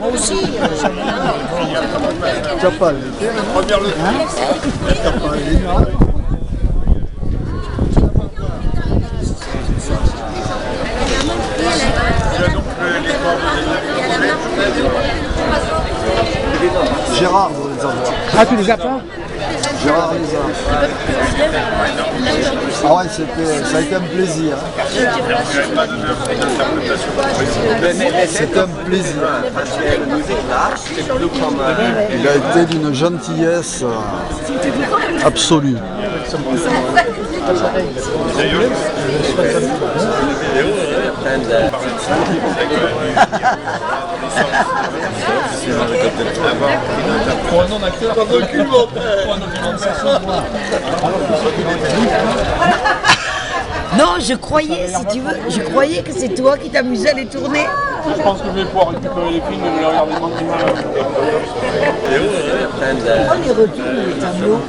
Moi aussi. Tu n'as pas l'été, hein? Tu n'as pas l'été. Gérard doit les avoir. Ah, tu les as pas? Gérard les a. Ah ouais, ça a été un plaisir. C'était un plaisir. Il a été d'une gentillesse absolue. Pour un non-acteur, pour un documentaire. Non, je croyais, si tu veux, je croyais que c'est toi qui t'amusais à les tourner. Je pense que je vais pouvoir récupérer les films et les regarder tranquillement. Oh, les retours, les tableaux.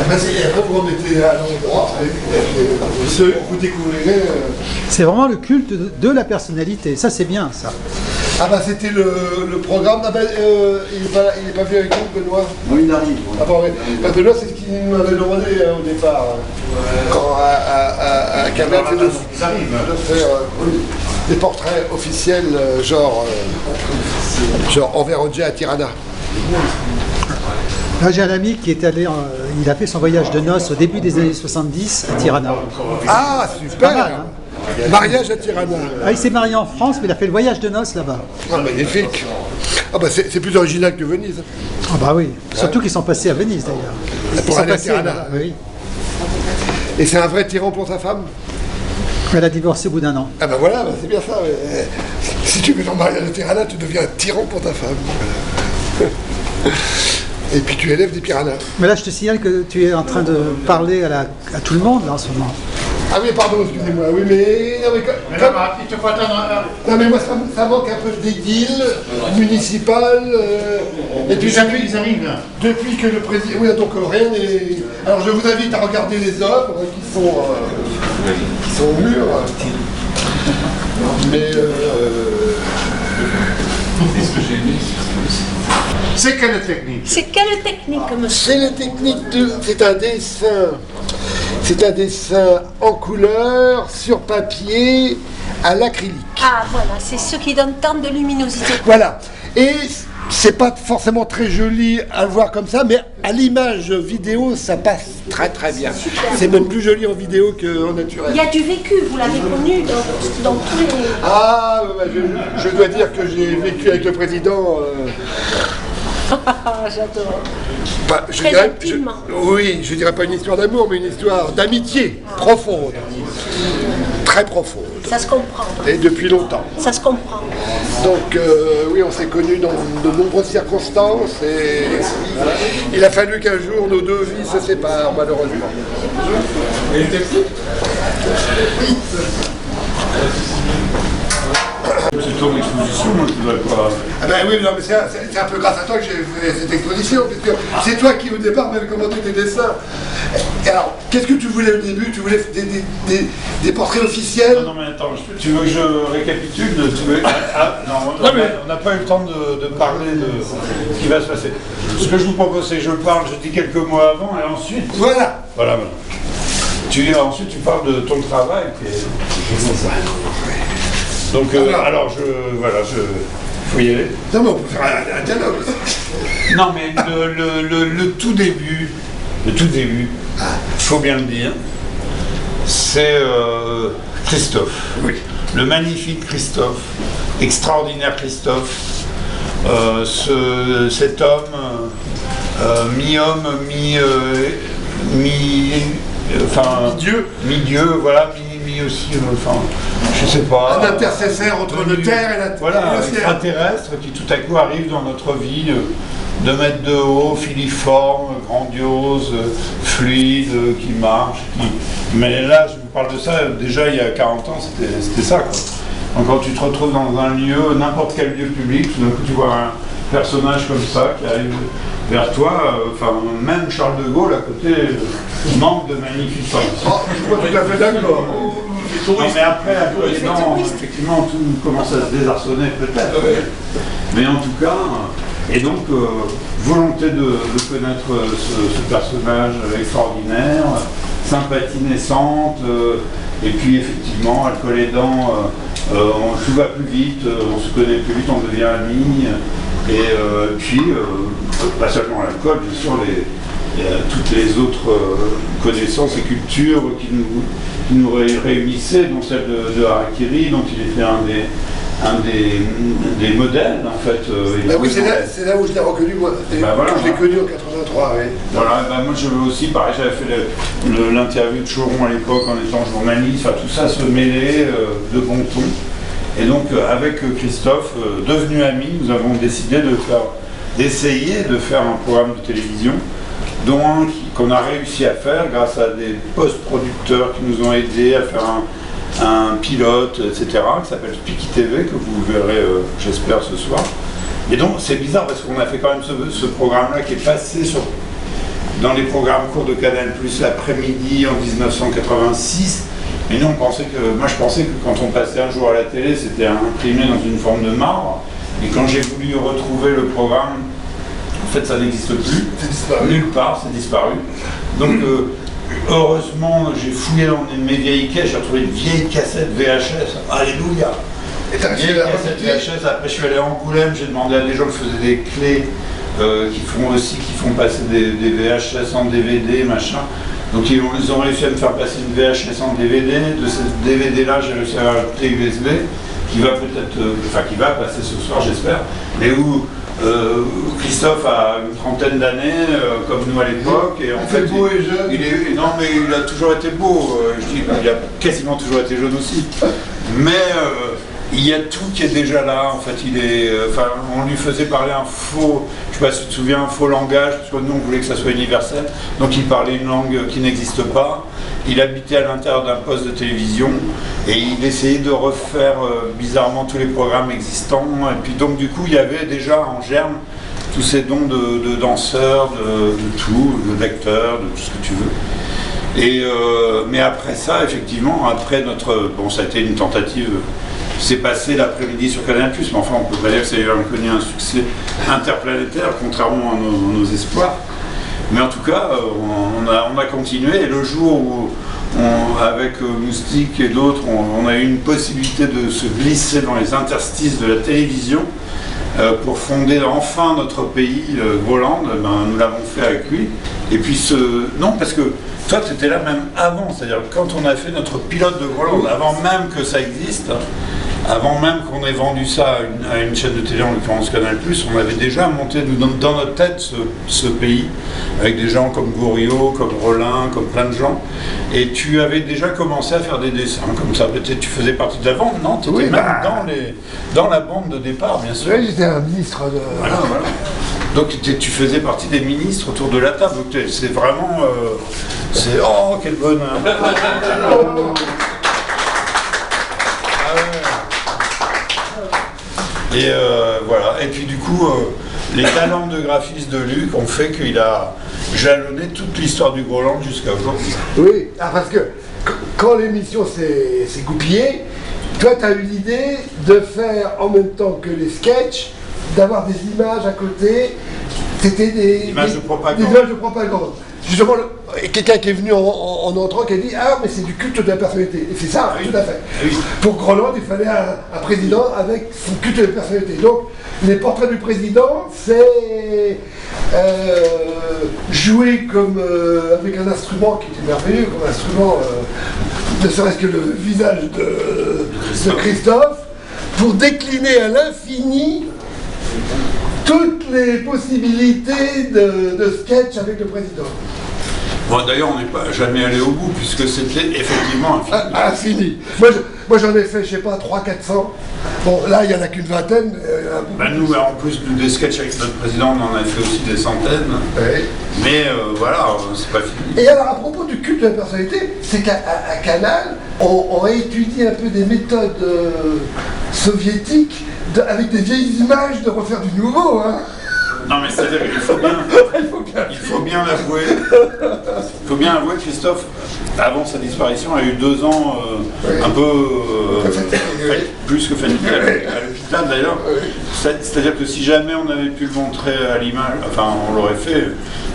Après, vous remettez à l'endroit, vous découvrirez. C'est vraiment le culte de la personnalité. Ça, c'est bien, ça. Ah bah c'était le programme. Ah bah, il est pas venu avec nous, Benoît. Oui, il arrive. Ah bah, oui. Parce que Benoît, c'est ce qu'il nous avait demandé au départ. Quand à Canal, c'est de faire des portraits officiels, genre envers Roger à Tirana. Là, j'ai un ami qui est allé, il a fait son voyage de noces au début des années 70 à Tirana. Ah, super! Pas mal, hein. Mariage à Tirana. Ah, il s'est marié en France, mais il a fait le voyage de noces là-bas. Ah, magnifique! Ah bah c'est plus original que Venise. Ah bah oui, surtout qu'ils sont passés à Venise d'ailleurs. Ils Pour sont aller à passés Tirana. oui. Et c'est un vrai tyran pour sa femme? Elle a divorcé au bout d'un an. Ah bah voilà, bah c'est bien ça. Mais, si tu veux ton mariage à Tirana, tu deviens un tyran pour ta femme. Et puis tu élèves des piranhas. Mais là, je te signale que tu es en train de parler à tout le monde là, en ce moment. Ah oui, pardon, excusez-moi. Oui, mais... Non, mais comme... Il te faut attendre. Non, mais moi, ça manque un peu d'édile municipale. Et puis depuis que le président... Oui, donc rien n'est... Alors je vous invite à regarder les œuvres qui sont au mur. Mais... C'est quelle technique? C'est quelle technique, monsieur? C'est la technique de... C'est un dessin. C'est un dessin en couleur, sur papier, à l'acrylique. Ah, voilà, c'est ce qui donne tant de luminosité. Voilà. Et c'est pas forcément très joli à le voir comme ça, mais à l'image vidéo, ça passe très très bien. C'est même plus joli en vidéo qu'en naturel. Il y a du vécu, vous l'avez connu dans tous les... Ah, bah, je dois dire que j'ai vécu avec le président... J'adore. Bah, Très intimement. Oui, je dirais pas une histoire d'amour, mais une histoire d'amitié profonde. Très profonde. Ça se comprend. Et depuis longtemps. Ça se comprend. Donc oui, on s'est connus dans de nombreuses circonstances et il a fallu qu'un jour nos deux vies se séparent, malheureusement. Et le technique? C'est ton exposition, moi je voudrais pas. Ah ben oui, non, mais c'est un peu grâce à toi que j'ai fait cette exposition, puisque c'est toi qui au départ m'avais commandé des dessins. Et alors, qu'est-ce que tu voulais au début? Tu voulais des portraits officiels? Non mais attends, tu veux que je récapitule non, on n'a pas eu le temps de parler de ce qui va se passer. Ce que je vous propose, c'est que je parle, je dis quelques mots avant et ensuite... Voilà. Voilà. Ensuite tu parles de ton travail. Donc, alors, faut y aller. Non, mais on peut faire un dialogue. Non, mais le tout début, faut bien le dire, c'est Christophe. Oui. Le magnifique Christophe, extraordinaire Christophe, cet homme, mi-homme, mi-dieu, voilà, aussi, enfin, je sais pas. Un intercesseur entre le terre et la voilà, extraterrestre qui tout à coup arrive dans notre vie, 2 mètres de haut, filiforme, grandiose, fluide, qui marche. Mais là, je vous parle de ça, déjà il y a 40 ans, c'était ça, quoi. Donc quand tu te retrouves dans un lieu, n'importe quel lieu public, tout d'un coup tu vois personnage comme ça qui arrive vers toi, enfin même Charles de Gaulle à côté manque de magnificence. Oh, je suis pas tout à fait d'accord. Non, mais après, non, effectivement, tout commence à se désarçonner peut-être. Mais en tout cas, et donc, volonté de connaître ce personnage extraordinaire, sympathie naissante, et puis effectivement, alcool aidant, tout va plus vite, on se connaît plus vite, on devient amis, et puis, pas seulement l'alcool, bien sûr, toutes les autres connaissances et cultures qui nous réunissaient, dont celle de Harakiri, dont il était un des modèles en fait. Bah oui, c'est là où je l'ai reconnu, moi. Voilà, je l'ai connu en 83, oui. Voilà, moi je veux aussi, pareil, j'avais fait l'interview de Choron à l'époque en étant journaliste, enfin tout ça se mêlait de bon ton. Et donc avec Christophe, devenus amis, nous avons décidé d'essayer de faire un programme de télévision, dont un qu'on a réussi à faire grâce à des post-producteurs qui nous ont aidés à faire un pilote, etc., qui s'appelle Spiki TV, que vous verrez, j'espère, ce soir. Et donc, c'est bizarre parce qu'on a fait quand même ce programme-là qui est passé dans les programmes courts de Canal+, l'après-midi en 1986. Et nous, moi, je pensais que quand on passait un jour à la télé, c'était imprimé dans une forme de marbre. Et quand j'ai voulu retrouver le programme, en fait, ça n'existe plus. C'est disparu. Nulle part, c'est disparu. Donc, heureusement, j'ai fouillé dans mes vieilles caisses, j'ai retrouvé une vieille cassette VHS. Alléluia! Et t'as Vieille cassette VHS. Après, je suis allé à Angoulême, j'ai demandé à des gens qui faisaient des clés, qui font passer des VHS en DVD, machin. Donc, ils ont réussi à me faire passer une VHS en DVD. De cette DVD-là, j'ai réussi à avoir une clé USB qui va qui va passer ce soir, j'espère. Mais où Christophe a une trentaine d'années, comme nous à l'époque, et en fait, beau et jeune. Non, mais il a toujours été beau. Je dis, il a quasiment toujours été jeune aussi. Mais il y a tout qui est déjà là. En fait, on lui faisait parler un faux, je ne sais pas si tu te souviens, un faux langage, parce que nous on voulait que ça soit universel. Donc il parlait une langue qui n'existe pas. Il habitait à l'intérieur d'un poste de télévision et il essayait de refaire bizarrement tous les programmes existants. Et puis donc du coup, il y avait déjà en germe tous ces dons de danseurs, de tout, d'acteurs, de tout ce que tu veux. Mais après ça, effectivement, ça a été une tentative. C'est passé l'après-midi sur Canal+, mais enfin on peut pas dire que ça a connu un succès interplanétaire, contrairement à nos espoirs. Mais en tout cas, on a continué, et le jour où, avec Moustique et d'autres, on a eu une possibilité de se glisser dans les interstices de la télévision pour fonder enfin notre pays, Groland, nous l'avons fait avec lui. Et puis non, parce que toi tu étais là même avant, c'est-à-dire quand on a fait notre pilote de Groland, avant même que ça existe, avant même qu'on ait vendu ça à une chaîne de télé, en l'occurrence Canal+, on avait déjà monté dans notre tête ce pays, avec des gens comme Goriot, comme Rollin, comme plein de gens. Et tu avais déjà commencé à faire des dessins comme ça. Peut-être tu faisais partie de la bande, non? Tu étais même dans la bande de départ, bien sûr. Oui, j'étais un ministre de... Voilà. Donc tu faisais partie des ministres autour de la table. Donc c'est vraiment... Oh, quel bonheur! Et voilà, et puis du coup, les talents de graphiste de Luc ont fait qu'il a jalonné toute l'histoire du Groland jusqu'à aujourd'hui. Oui, parce que quand l'émission s'est goupillée, toi tu as eu l'idée de faire en même temps que les sketchs, d'avoir des images à côté, c'était des images de propagande. Des images de propagande. Justement, quelqu'un qui est venu en entrant qui a dit « Ah, mais c'est du culte de la personnalité ». Et c'est ça, tout à fait. Oui. Pour Groland, il fallait un président avec son culte de la personnalité. Donc, les portraits du président, c'est jouer comme avec un instrument qui était merveilleux, comme un instrument, ne serait-ce que le visage de Christophe, pour décliner à l'infini toutes les possibilités de sketch avec le président. Bon, d'ailleurs, on n'est pas jamais allé au bout, puisque c'était effectivement infini. Moi, j'en ai fait, je sais pas, 300-400. Bon, là, il n'y en a qu'une vingtaine. Nous, en plus des sketchs avec notre président, on en a fait aussi des centaines. Oui. Mais voilà, c'est pas fini. Et alors, à propos du culte de la personnalité, c'est qu'à Canal, on a étudié un peu des méthodes soviétiques avec des vieilles images, de refaire du nouveau. Hein. Non mais c'est-à-dire qu'il faut bien l'avouer. Il faut bien avouer que Christophe, avant sa disparition, a eu 2 ans un peu plus que fatigué à l'hôpital d'ailleurs. C'est-à-dire que si jamais on avait pu le montrer à l'image, enfin on l'aurait fait.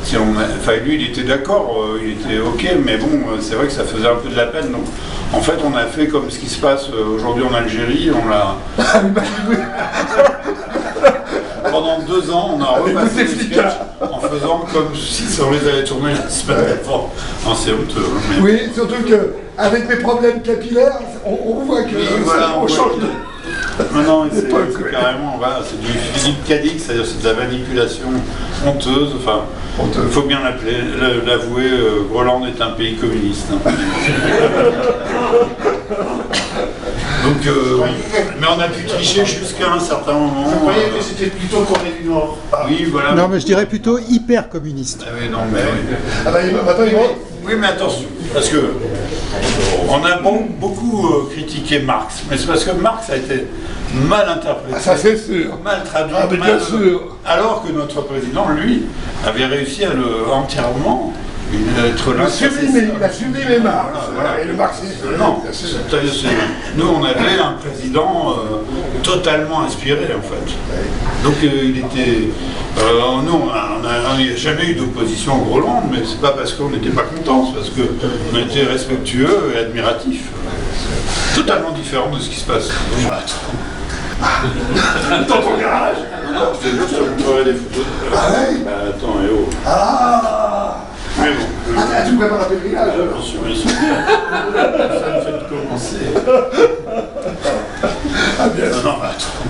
Si lui il était d'accord, il était ok, mais bon c'est vrai que ça faisait un peu de la peine. Donc en fait on a fait comme ce qui se passe aujourd'hui en Algérie, on l'a. Pendant 2 ans, on a repassé les sketchs en faisant comme si on les avait tournés la semaine d'avant. Non, c'est honteux. Mais... Oui, surtout qu'avec mes problèmes capillaires, on voit que on change de... Non, c'est carrément, voilà, c'est du Philippe Cadic, c'est-à-dire c'est de la manipulation honteuse. Enfin, il faut bien l'avouer, Groland est un pays communiste. Hein. Donc, oui. Mais on a pu tricher jusqu'à un certain moment. Vous croyez que c'était plutôt Corée du Nord? Oui, voilà. Non, mais je dirais plutôt hyper communiste. Ah oui, non, mais oui. Ah bah, attends, Oui, mais attention, parce que on a beaucoup critiqué Marx, mais c'est parce que Marx a été mal interprété, ça c'est sûr, mal traduit, mais bien sûr. Alors que notre président, lui, avait réussi à le entièrement être il a sublimé Marx, voilà. Et le marxisme. Non, nous on avait un président totalement inspiré en fait. Donc il était. Nous on n'a jamais eu d'opposition au Groland, mais c'est pas parce qu'on n'était pas contents, c'est parce qu'on était respectueux et admiratifs. Totalement différent de ce qui se passe. Dans ton garage. Non, je te montrerai des photos. Ah ouais. Attends, et oh. Ah. Mais bon. Tu prépares un pèlerinage. Bien sûr, bien sûr. Ça me fait commencer. Ah bien sûr. Non, attends.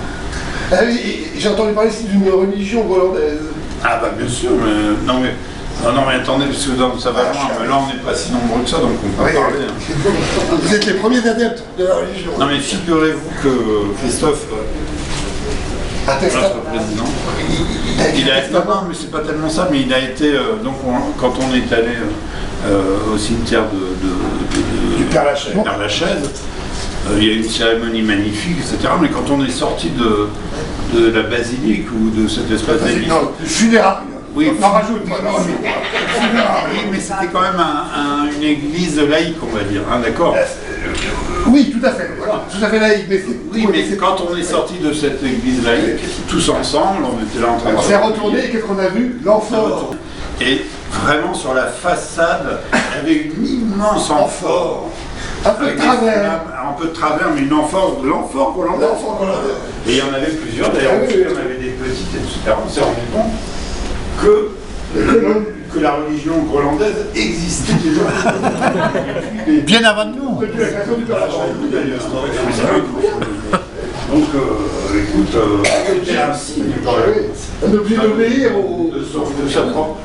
Ah oui, j'ai entendu parler ici d'une religion grolandaise. Ah bah bien sûr, mais non mais attendez, parce que ça va loin, mais là on n'est pas si nombreux que ça, donc on peut parler. Hein. Vous êtes les premiers adeptes de la religion. Non mais figurez-vous que Christophe, notre président, non mais c'est pas tellement ça, mais il a été, donc quand on est allé au cimetière du Père Lachaise, il y a eu une cérémonie magnifique, etc. Mais quand on est sorti de la basilique ou de cette espèce d'église... Non, du funéraire. Oui, on en rajoute. Oui, mais c'était quand même une église laïque, on va dire, hein, d'accord? Oui, tout à fait. Voilà, tout à fait laïque. Mais quand on est sorti de cette église laïque, tous ensemble, on était là en train de... On s'est retourné et qu'est-ce qu'on a vu? L'amphore. Et vraiment sur la façade, il y avait une immense amphore. Un peu de travers. Un peu de travers, mais une amphore, l'amphore hollandaise. Et il y en avait plusieurs, d'ailleurs, il y en avait des petites, etc. On s'est rendu compte que la religion grolandaise existait déjà. Bien avant nous. Depuis la création du Père Lachaise, d'ailleurs. Donc, écoute, c'était un signe On est obligé d'obéir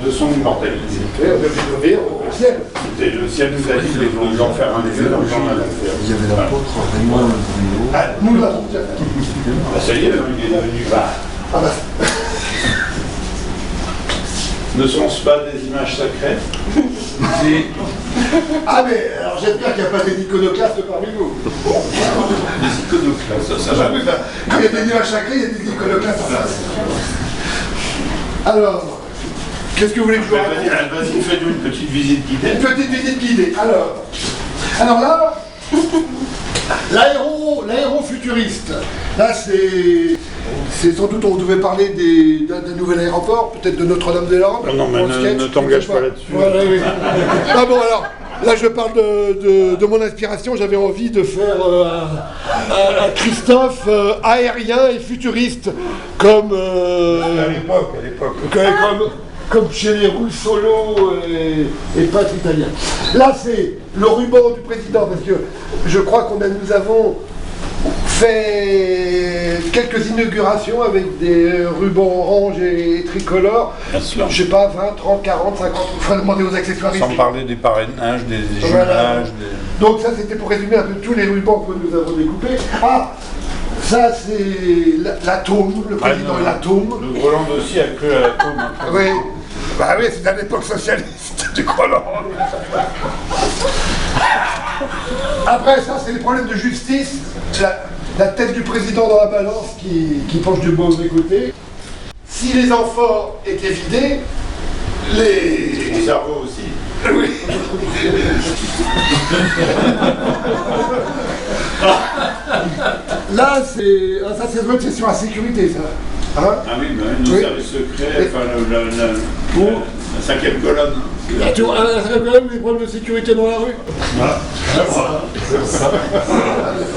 de son immortalité. On est obligé d'obéir au ciel. C'était le ciel nous a dit d'en faire un effet dans le genre d'affaires. Il y avait l'apôtre Raymond Bruno. Ah, nous l'avons déjà fait. Bah, ça y est, il est devenu bas. Ah bah. Ne sont-ce pas des images sacrées? Ah mais alors j'espère qu'il n'y a pas des iconoclastes parmi vous. Des iconoclastes, ça va. Quand il y a des images sacrées, il y a des iconoclastes en face. Alors, qu'est-ce que vous voulez que je vous raconte? Vas-y, fais-nous une petite visite guidée. Une petite visite guidée. Alors là, l'aérofuturiste. Là, c'est sans doute, on devait parler d'un nouvel aéroport, peut-être de Notre-Dame-des-Landes. Non, mais ne t'engage pas là-dessus. Voilà, oui. Ah bon, alors, là, je parle de mon inspiration. J'avais envie de faire un Christophe aérien et futuriste, comme... À l'époque. Comme chez les Russolo et peintres italiens. Là, c'est le ruban du président, parce que je crois nous avons fait quelques inaugurations avec des rubans orange et tricolores. Bien sûr. Je sais pas, 20, 30, 40, 50, il faudrait demander aux accessoires. Sans parler des parrainages, des Voilà. jumelages. Donc ça, c'était pour résumer un peu tous les rubans que nous avons découpés. Ah, ça, c'est l'atome, le président de l'atome. Le Groland aussi a cru à l'atome. Oui. Bah oui, c'est à l'époque socialiste du Groland. Après ça, c'est les problèmes de justice. la tête du président dans la balance qui penche du mauvais côté. Si les amphores étaient vidés, Mon cerveau aussi. Oui. Là, ça c'est votre session à sécurité, ça. Hein? Ah oui, mais nos services secrets, enfin la cinquième colonne. Tu vois, ça fait quand même des problèmes de sécurité dans la rue. Voilà.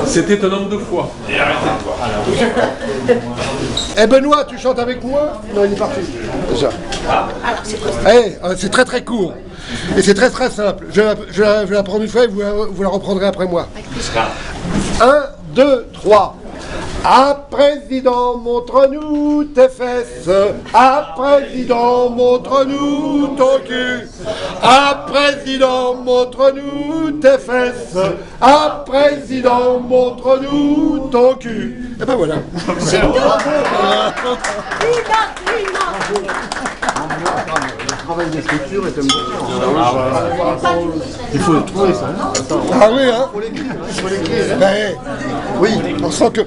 C'était un homme de foi. Et arrêtez de voir. Eh Benoît, tu chantes avec moi? Non, il est parti. Déjà. C'est très très court. Et c'est très très simple. Je vais la prendre une fois et vous la reprendrez après moi. 1, 2, 3. Ah président, montre-nous tes fesses. Ah président, montre-nous ton cul. Ah président, montre-nous tes fesses. Ah président, montre-nous ton cul. Et ben voilà. C'est bon. Le travail d'écriture est un métier. Il faut trouver ça. Ah oui, hein? Il faut l'écrire. Ben, oui, on sent que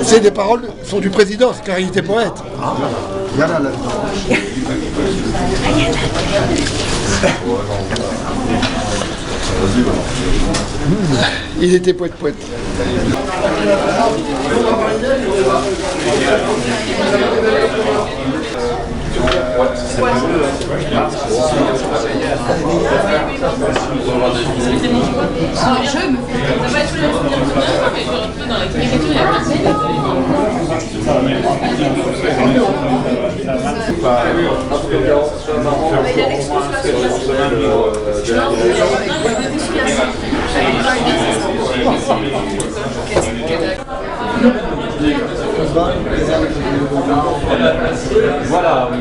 c'est des paroles sont du président, car il était poète. Il y en a là-dedans. Il était poète. Voilà, oui.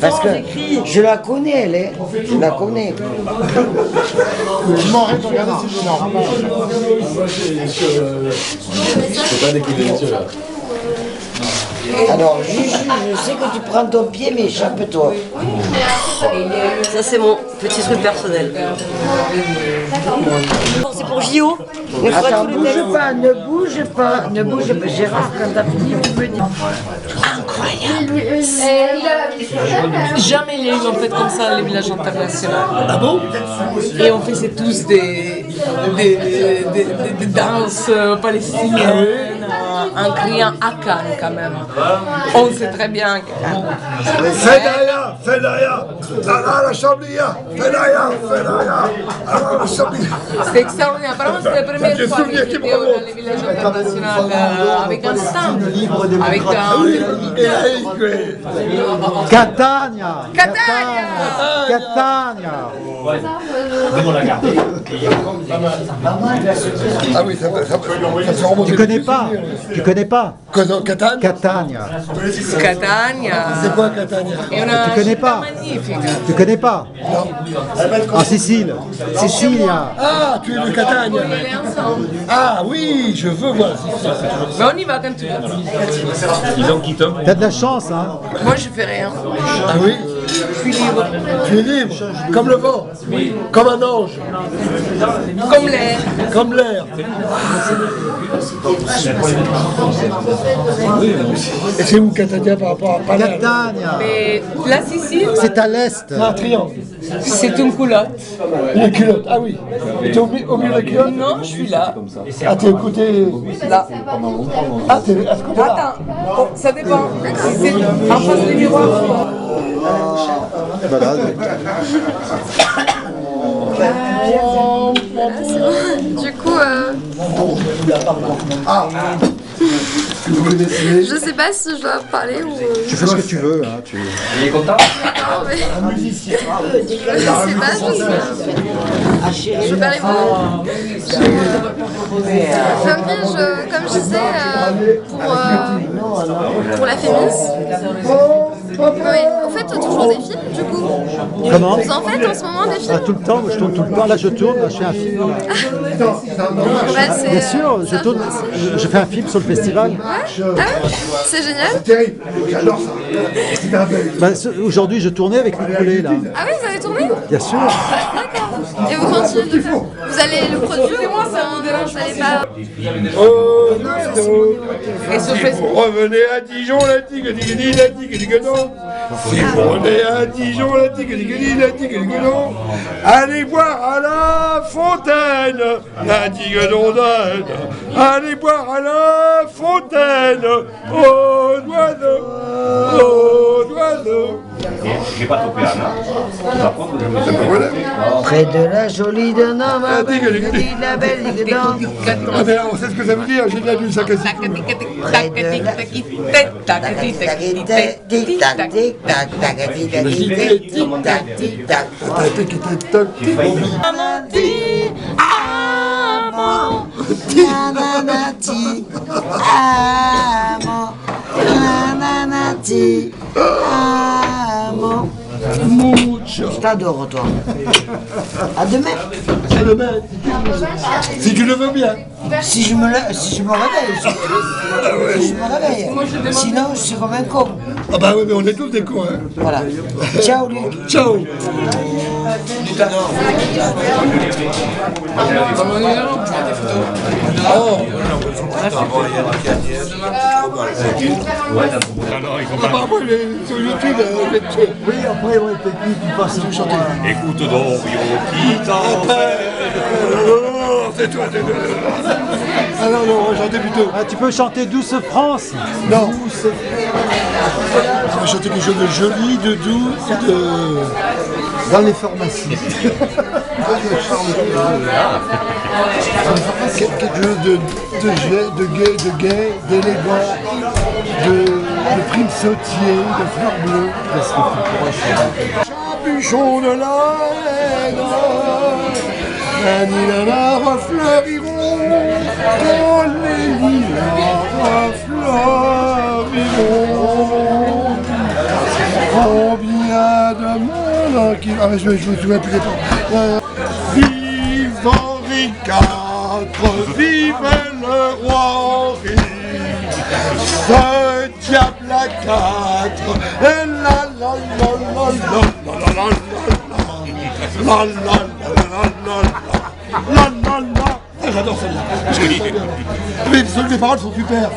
Parce que je la connais, elle est. Je la connais. Je m'arrête de regarder si je normal. C'est pas des coups délicieux là. Alors, Juju, je sais que tu prends ton pied, mais échappe-toi. Ça c'est mon petit truc personnel. C'est pour JO. Mais faudra Attends, tous les bouge textes. pas, ne bouge pas, ne bouge pas. Gérard, quand t'as fini, tu me dis. Jamais il y a eu en fait comme ça les villages internationaux. Ah bon? Et on faisait tous des danses palestiniennes en criant Akan quand même. On sait très bien que... Fedaya, la Chablia, Fedaya, la Chablia. C'était extraordinaire. Apparemment c'était la première fois que j'étais dans les villages internationaux avec un stand, avec Catania. Ah oui, ça se remonte. Tu connais pas Catania. Catania. Catania. C'est quoi Catania? Tu connais pas? Magnifique. Tu connais pas? En Sicile. Sicilia. Ah, tu es de Catania. Ah oui, je veux voir. Mais on y va quand tu veux. Ils ont quitté. T'as de la chance, hein? Moi je fais rien. Ah oui, Je suis libre. tu es libre, comme le vent, comme un ange, Comme l'air. comme l'air. Et c'est où Catania par rapport à Palerme? Catania. Mais la Sicile, C'est à l'est. C'est un triangle. c'est une culotte. Une culotte, ah oui. Et t'es au milieu de la culotte? Non, je suis là. Ah, t'es au côté... Là. Ah, t'es à ce côté-là. Attends, bon, ça dépend. Si c'est en face du miroir. Voilà. Du coup, que vous connaissez. Je sais pas si je dois parler ou. Tu fais ce que tu veux. Hein, Il est content? Non, mais. Un musicien. Je sais pas, je perds les mots. Funky, comme je disais, pour la Fémis. Oui, en fait, toujours des films, du coup. Comment? Vous en faites en ce moment des films? Tout le temps, je tourne tout le temps. Là, je tourne, je fais un film. Ouais, c'est- Bien sûr, je tourne, je fais un film sur le festival. Ouais. Ah ouais, c'est génial. Terrible. J'adore ça. C'est un bel. Bah, aujourd'hui, je tournais avec Nicolet, là. Ah oui, vous avez tourné? Bien sûr. D'accord. Et vous continuez de faire? Vous allez le produire? Vous allez pas... Oh, si vous revenez à Dijon, la tigre, digadi, la tigre, digadon. Si vous revenez à Dijon, la tigre, digadi, la tigre, digadon. Allez boire à la fontaine, la tigre d'ondaine. Allez boire à la fontaine, aux oiseaux, aux oiseaux. J'ai pas topé Anna. Par contre, je me suis Voilà. Près de la jolie d'un homme, Ah, digadi. la belle diggadon. Ah, mais on sait ce que ça veut dire, j'ai déjà lu ça quasi tout. Près de la... Je t'adore, toi. À demain. À demain. Si tu le veux bien. Si je me réveille, si je me réveille. Sinon, je suis comme un con. Ah bah oui, mais on est tous des cons, hein. Voilà. Ciao, Luc. Ciao. Ah bah moi, sur YouTube, Oui, après, ouais, il passe tout chanter. Écoute donc, qui C'est toi, c'est toi. Ah non, non, on va chanter plutôt. Ah, tu peux chanter Douce France. non. On va chanter quelque chose de joli, de doux, de... Dans les pharmacies. Quelque chose de gai, d'élégant, de prime sautier, de fleurs bleues. Capuchon de la haine, les lilas refleuriront, quand les lilas refleuriront. Combien de monde qui... Ah mais je me souviens plus des paroles. Vive Henri IV, vive le roi Henri, ce diable à quatre, et la la la la la la la la la la la la. J'adore celle-là. Mais les paroles sont super.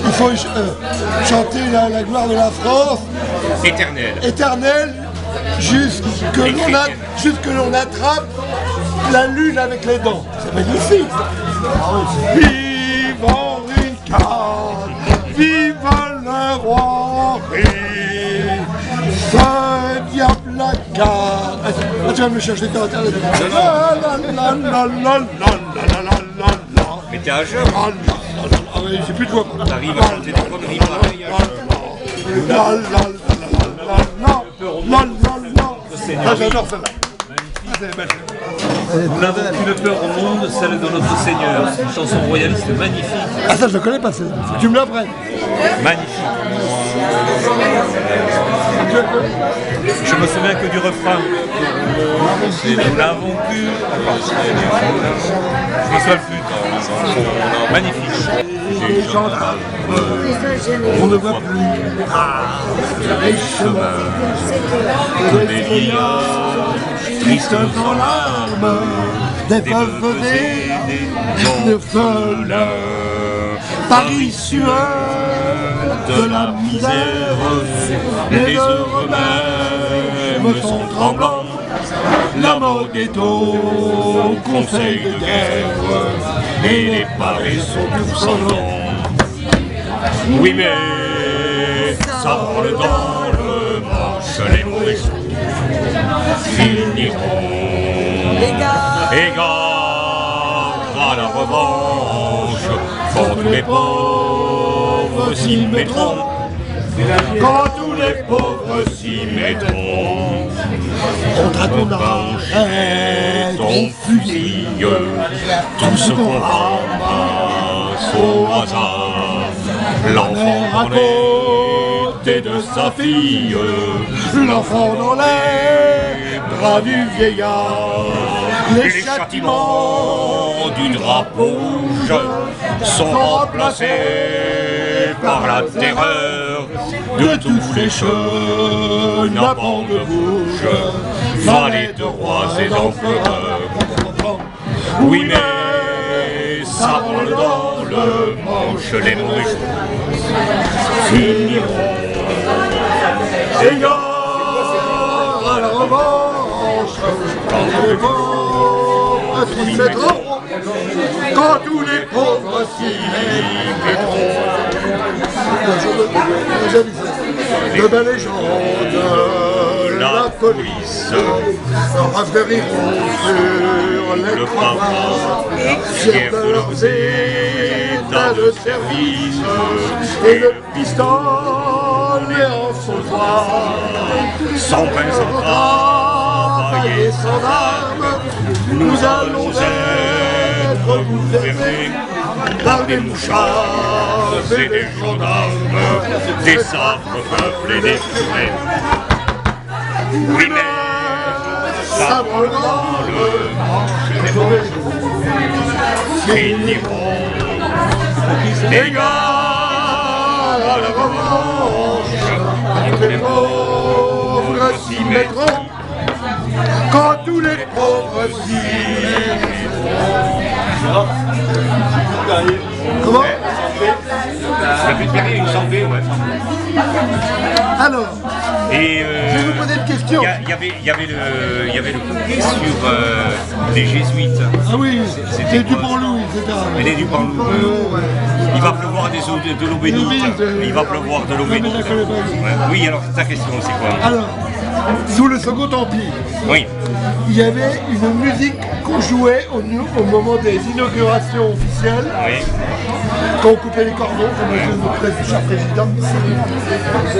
Il faut chanter la gloire de la France. Éternelle. Jusque l'on attrape la lune avec les dents. C'est magnifique. Vive Henri IV, vive le roi Henri, ce diable à quatre. Ah, tu vas me chercher sur internet. Mais t'es un jeune, Ah oui, j'ai plus de voix. t'arrives à chanter des conneries pareilles. Ah, j'adore ça. Nous n'avons qu'une peur au monde, celle de notre Seigneur. C'est une chanson royaliste magnifique. Ah ça je ne connais pas, ça. Tu me l'apprends. Magnifique. Je me souviens que du refrain. Nous l'avons pu. Je me souviens plus. Magnifique. On ne voit plus. Les chemins de Bélia, tristes sans larmes, Des feux de feu, Paris sueur de la misère, les heureux même sont tremblants. La mode est au conseil de guerre, et les paris sont tous en nom. Oui, mais ça roule dans le manche, les mauvais finiront. Égard à la revanche contre les pauvres pauvres s'y mettront, quand tous les pauvres s'y mettront, contre ton et ton fusil, tout ce qu'on ramasse au hasard. L'enfant en est de sa fille, l'enfant dans les bras du vieillard. Les châtiments du drapeau rouge sont remplacés par la terreur de tous les chenapans de bouche, valets de rois et d'empereurs. Oui, mais ça brûle dans le manche, les mauvais jours finiront. Égard à la revanche, quand les pauvres s'y mettront, quand tous les pauvres s'y mettront. De belles légendes de la police raffermiront sur les croix, fiers de leurs états de service, et le pistolet en son doigt, sans peine, sans travail et sans armes, nous allons être gouvernés par des mouchards et des gendarmes, des sabres peuples et des furets. Oui, mais sabres dans le manche, les mauvais jours finiront. Égard à la revanche, quand les pauvres s'y mettront, quand tous les pauvres s'y mettront. Comment? La plus de Paris, une santé, ouais. Alors, et je vais vous poser une question. Il y avait le congrès sur les jésuites. Ah oui, c'est du Panloup, etc. Il est du Panloup. Il va pleuvoir de l'eau bénite. Il va pleuvoir de l'eau bénite. Oui, alors ta question, c'est quoi? Alors, sous le Second Empire, oui, il y avait une musique qu'on jouait au moment des inaugurations officielles, oui, quand on coupait les cordons, comme le cher président.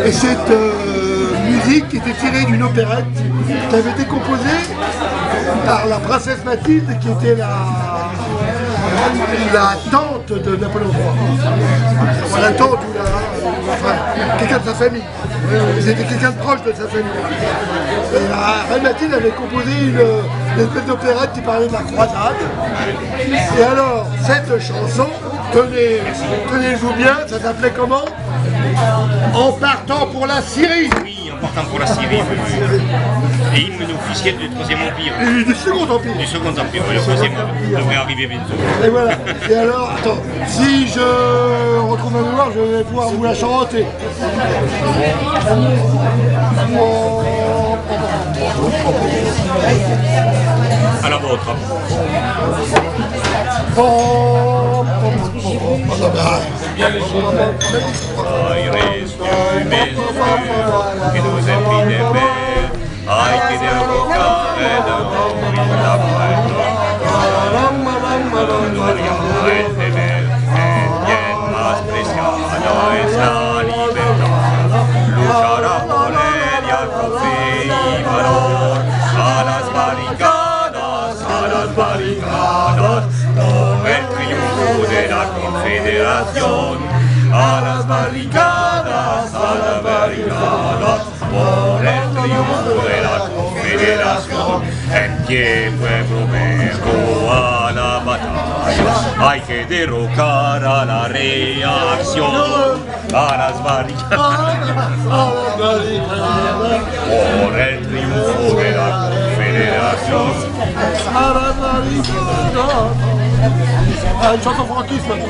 Et cette musique était tirée d'une opérette qui avait été composée par la princesse Mathilde, qui était la tante de Napoléon III. La tante ou enfin, quelqu'un de sa famille. C'était quelqu'un de proche de sa famille. Et la reine Mathilde avait composé une espèce d'opérette qui parlait de la croisade. Et alors, cette chanson, tenez-vous bien, ça s'appelait comment? En partant pour la Syrie. Oui, en partant pour la Syrie. Et hymne officiel du Troisième Empire. Et du Second Empire. Du Second Empire, le Troisième devrait arriver bientôt. Et voilà. Et alors, attends, si je retrouve ma mémoire, je vais pouvoir vous la chanter. À la vôtre. Aires du Mesure, et nos épis des mers, aïe que des rocas et de la brève. Más preciada es la libertad, luchar a poner y al profe y valor, a las barricadas, por el triunfo de la Confederación, a las barricadas, por el triunfo de la Confederación, en pie pueblo vengo a la batalla, hay que derrocar a la reacción, a las barricadas, por el triunfo de la Confederación, a las barricadas. Ah, une chanson franquiste maintenant.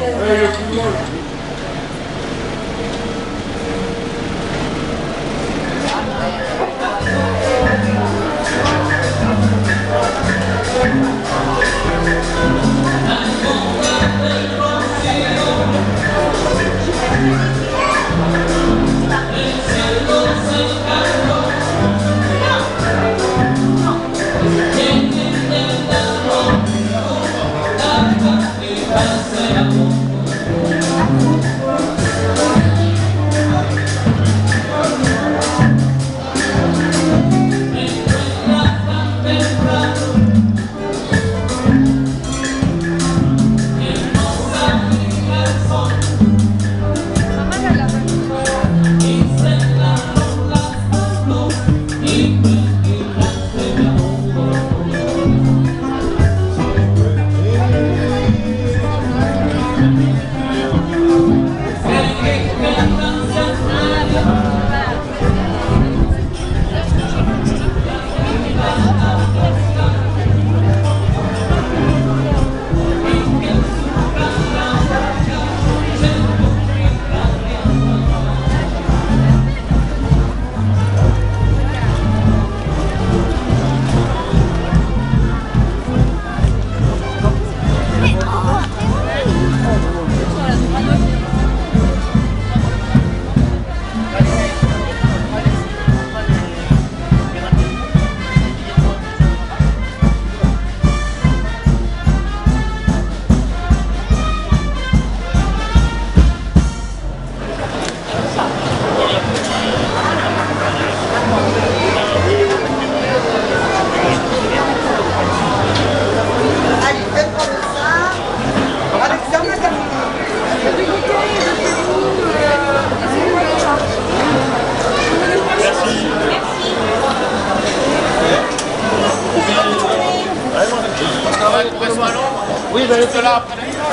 À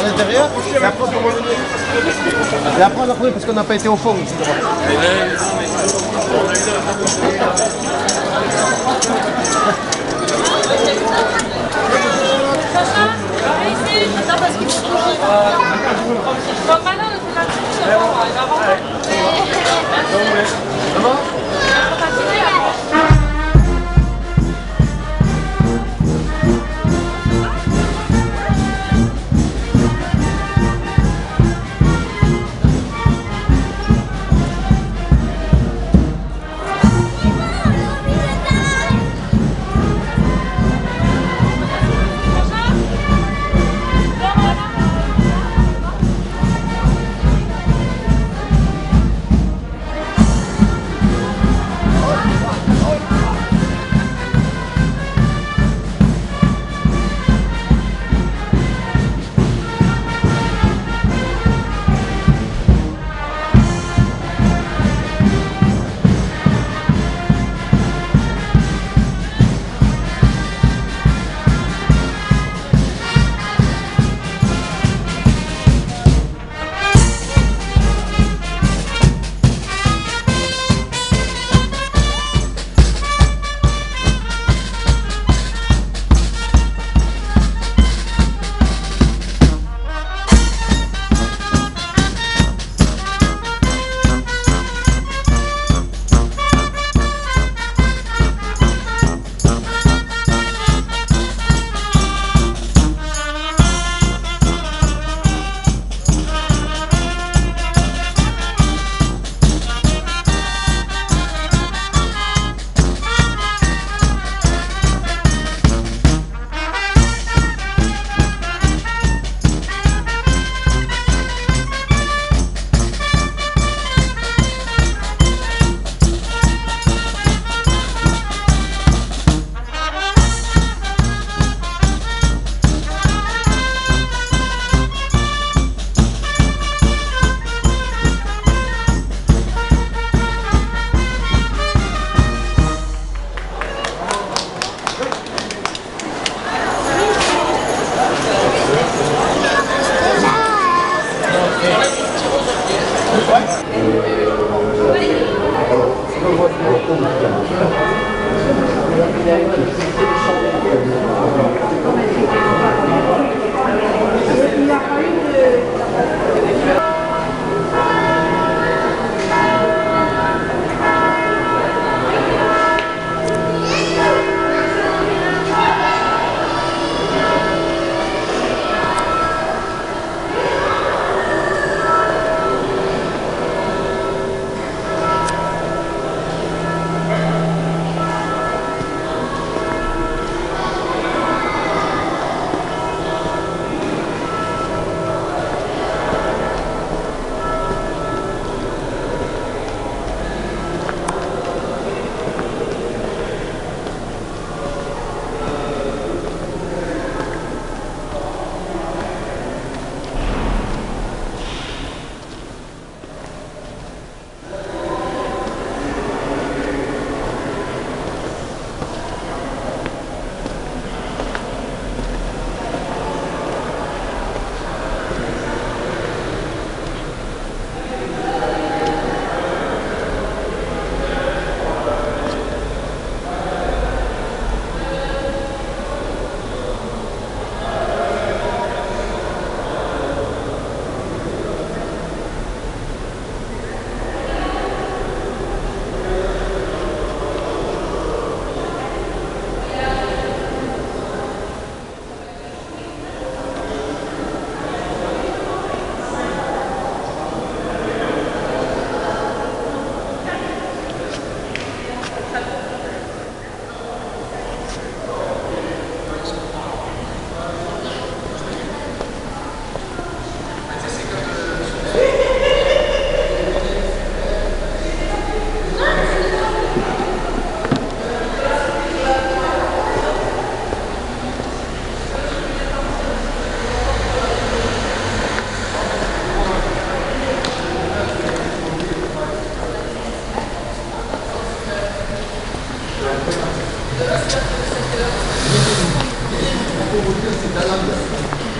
l'intérieur, et après on peut revenir. Et après on a pris parce qu'on n'a pas été au fond, etc. Attends, parce qu'il faut bouger. Bon, maintenant, on fait la touche, c'est bon, il va rentrer. Ça va?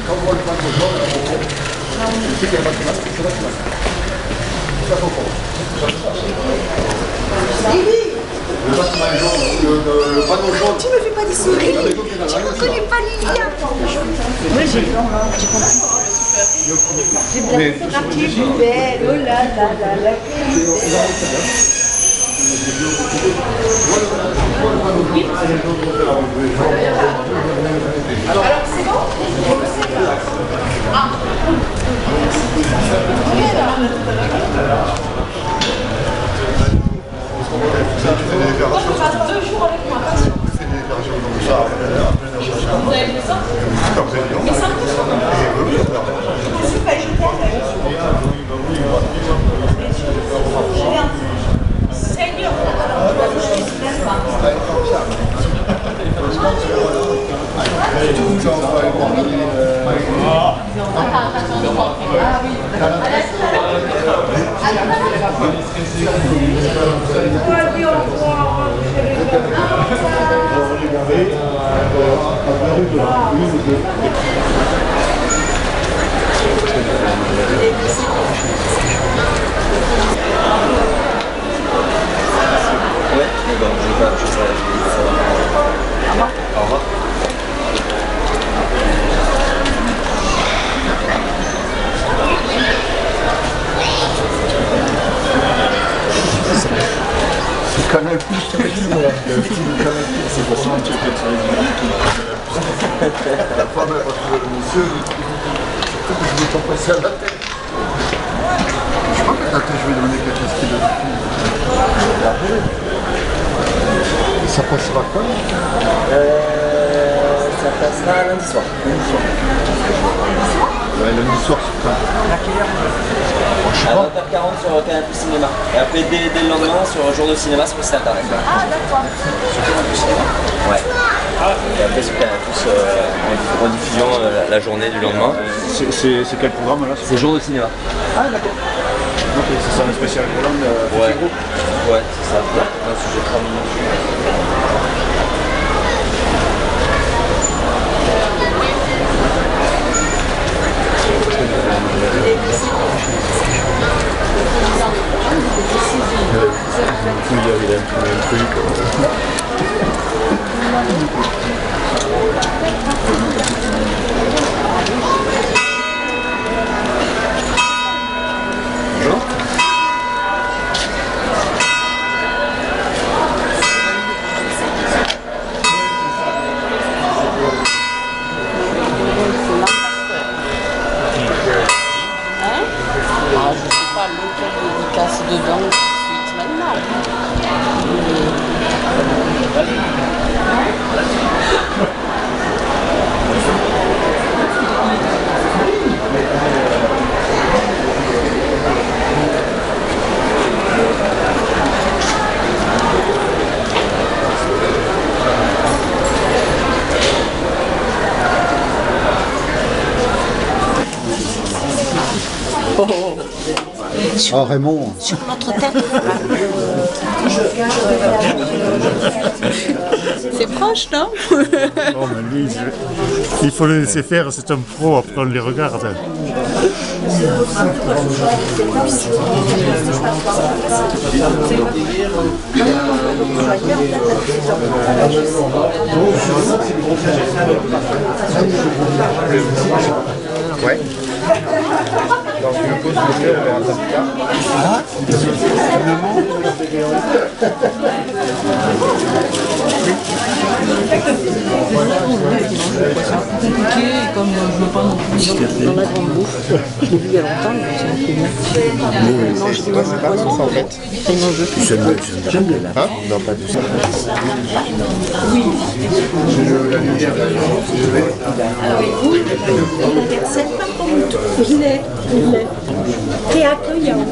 Tu me fais pas des sourires. Tu ne connais pas Lilia. Oui, j'ai compris. J'ai bien fait plus belle. Oh là là là là. Alors c'est bon? Ah. Tu fais des déclarations. Tu passes 2 jours avec moi. Tu fais des déclarations comme ça. Vous avez fait ça? Mais ça me super, je t'aime. Seigneur, je ne sais pas. Ouais, d'accord, je vais pas, je sais. Au revoir. C'est Canal Plus. C'est pour ça que tu fais sur les la femme elle va trouver le monsieur. Je veux pas passer à la tête. Je crois qu'à la tête je vais donner quelque chose qui de et ça passera quand? Ça passera lundi soir. Ouais, lundi soir sur quand? À 20h40 sur Canal Plus Cinéma. Et après, dès le lendemain, sur un jour de cinéma sur Star Internet. Ah, d'accord. Sur Canal Plus Cinéma. Ouais. Et après, sur Canal Plus en diffusion la journée du lendemain. C'est quel programme là? C'est jour de cinéma. Ah, d'accord. Ok, c'est ça un spécial programme de ouais. Petit Groupe. Ouais, c'est ça. Un sujet très mignon. Il a imprimé un truc. Bonjour. Ah, je sais pas, l'auteur dédicace dedans tout de suite maintenant. Oh Raymond. Sur notre tête. C'est proche, non? Oh, mais lui, il faut le laisser faire, c'est un pro, après on les regarde. Ouais. Donc je pose le cœur vers un certificat. Ah, Compliqué, comme je veux pas non plus dans la grande bouffe. Je l'ai vu il y a longtemps, mais c'est un peu mieux. Non, je dis c'est pas comme ça en fait. J'aime bien. Hein? Non, pas du tout. Oui. La lumière d'ailleurs. Oui, l'anniversaire comme tout. Il est. T'es accueillant.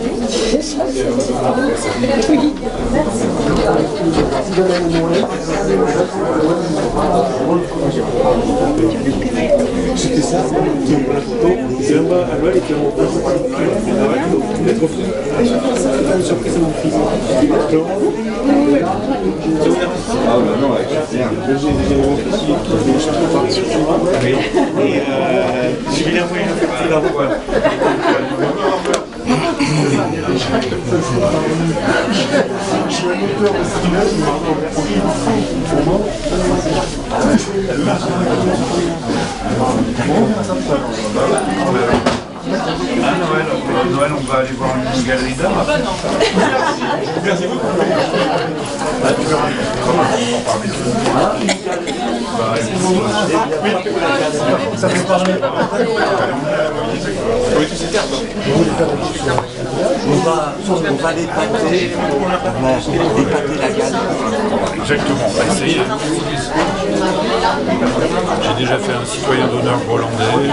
Oui. C'était ça, c'est une photo. Noël, on va aller voir une galerie d'art. Merci beaucoup. On va l'épater, épater la galerie. Exactement, on va essayer. J'ai déjà fait un citoyen d'honneur hollandais.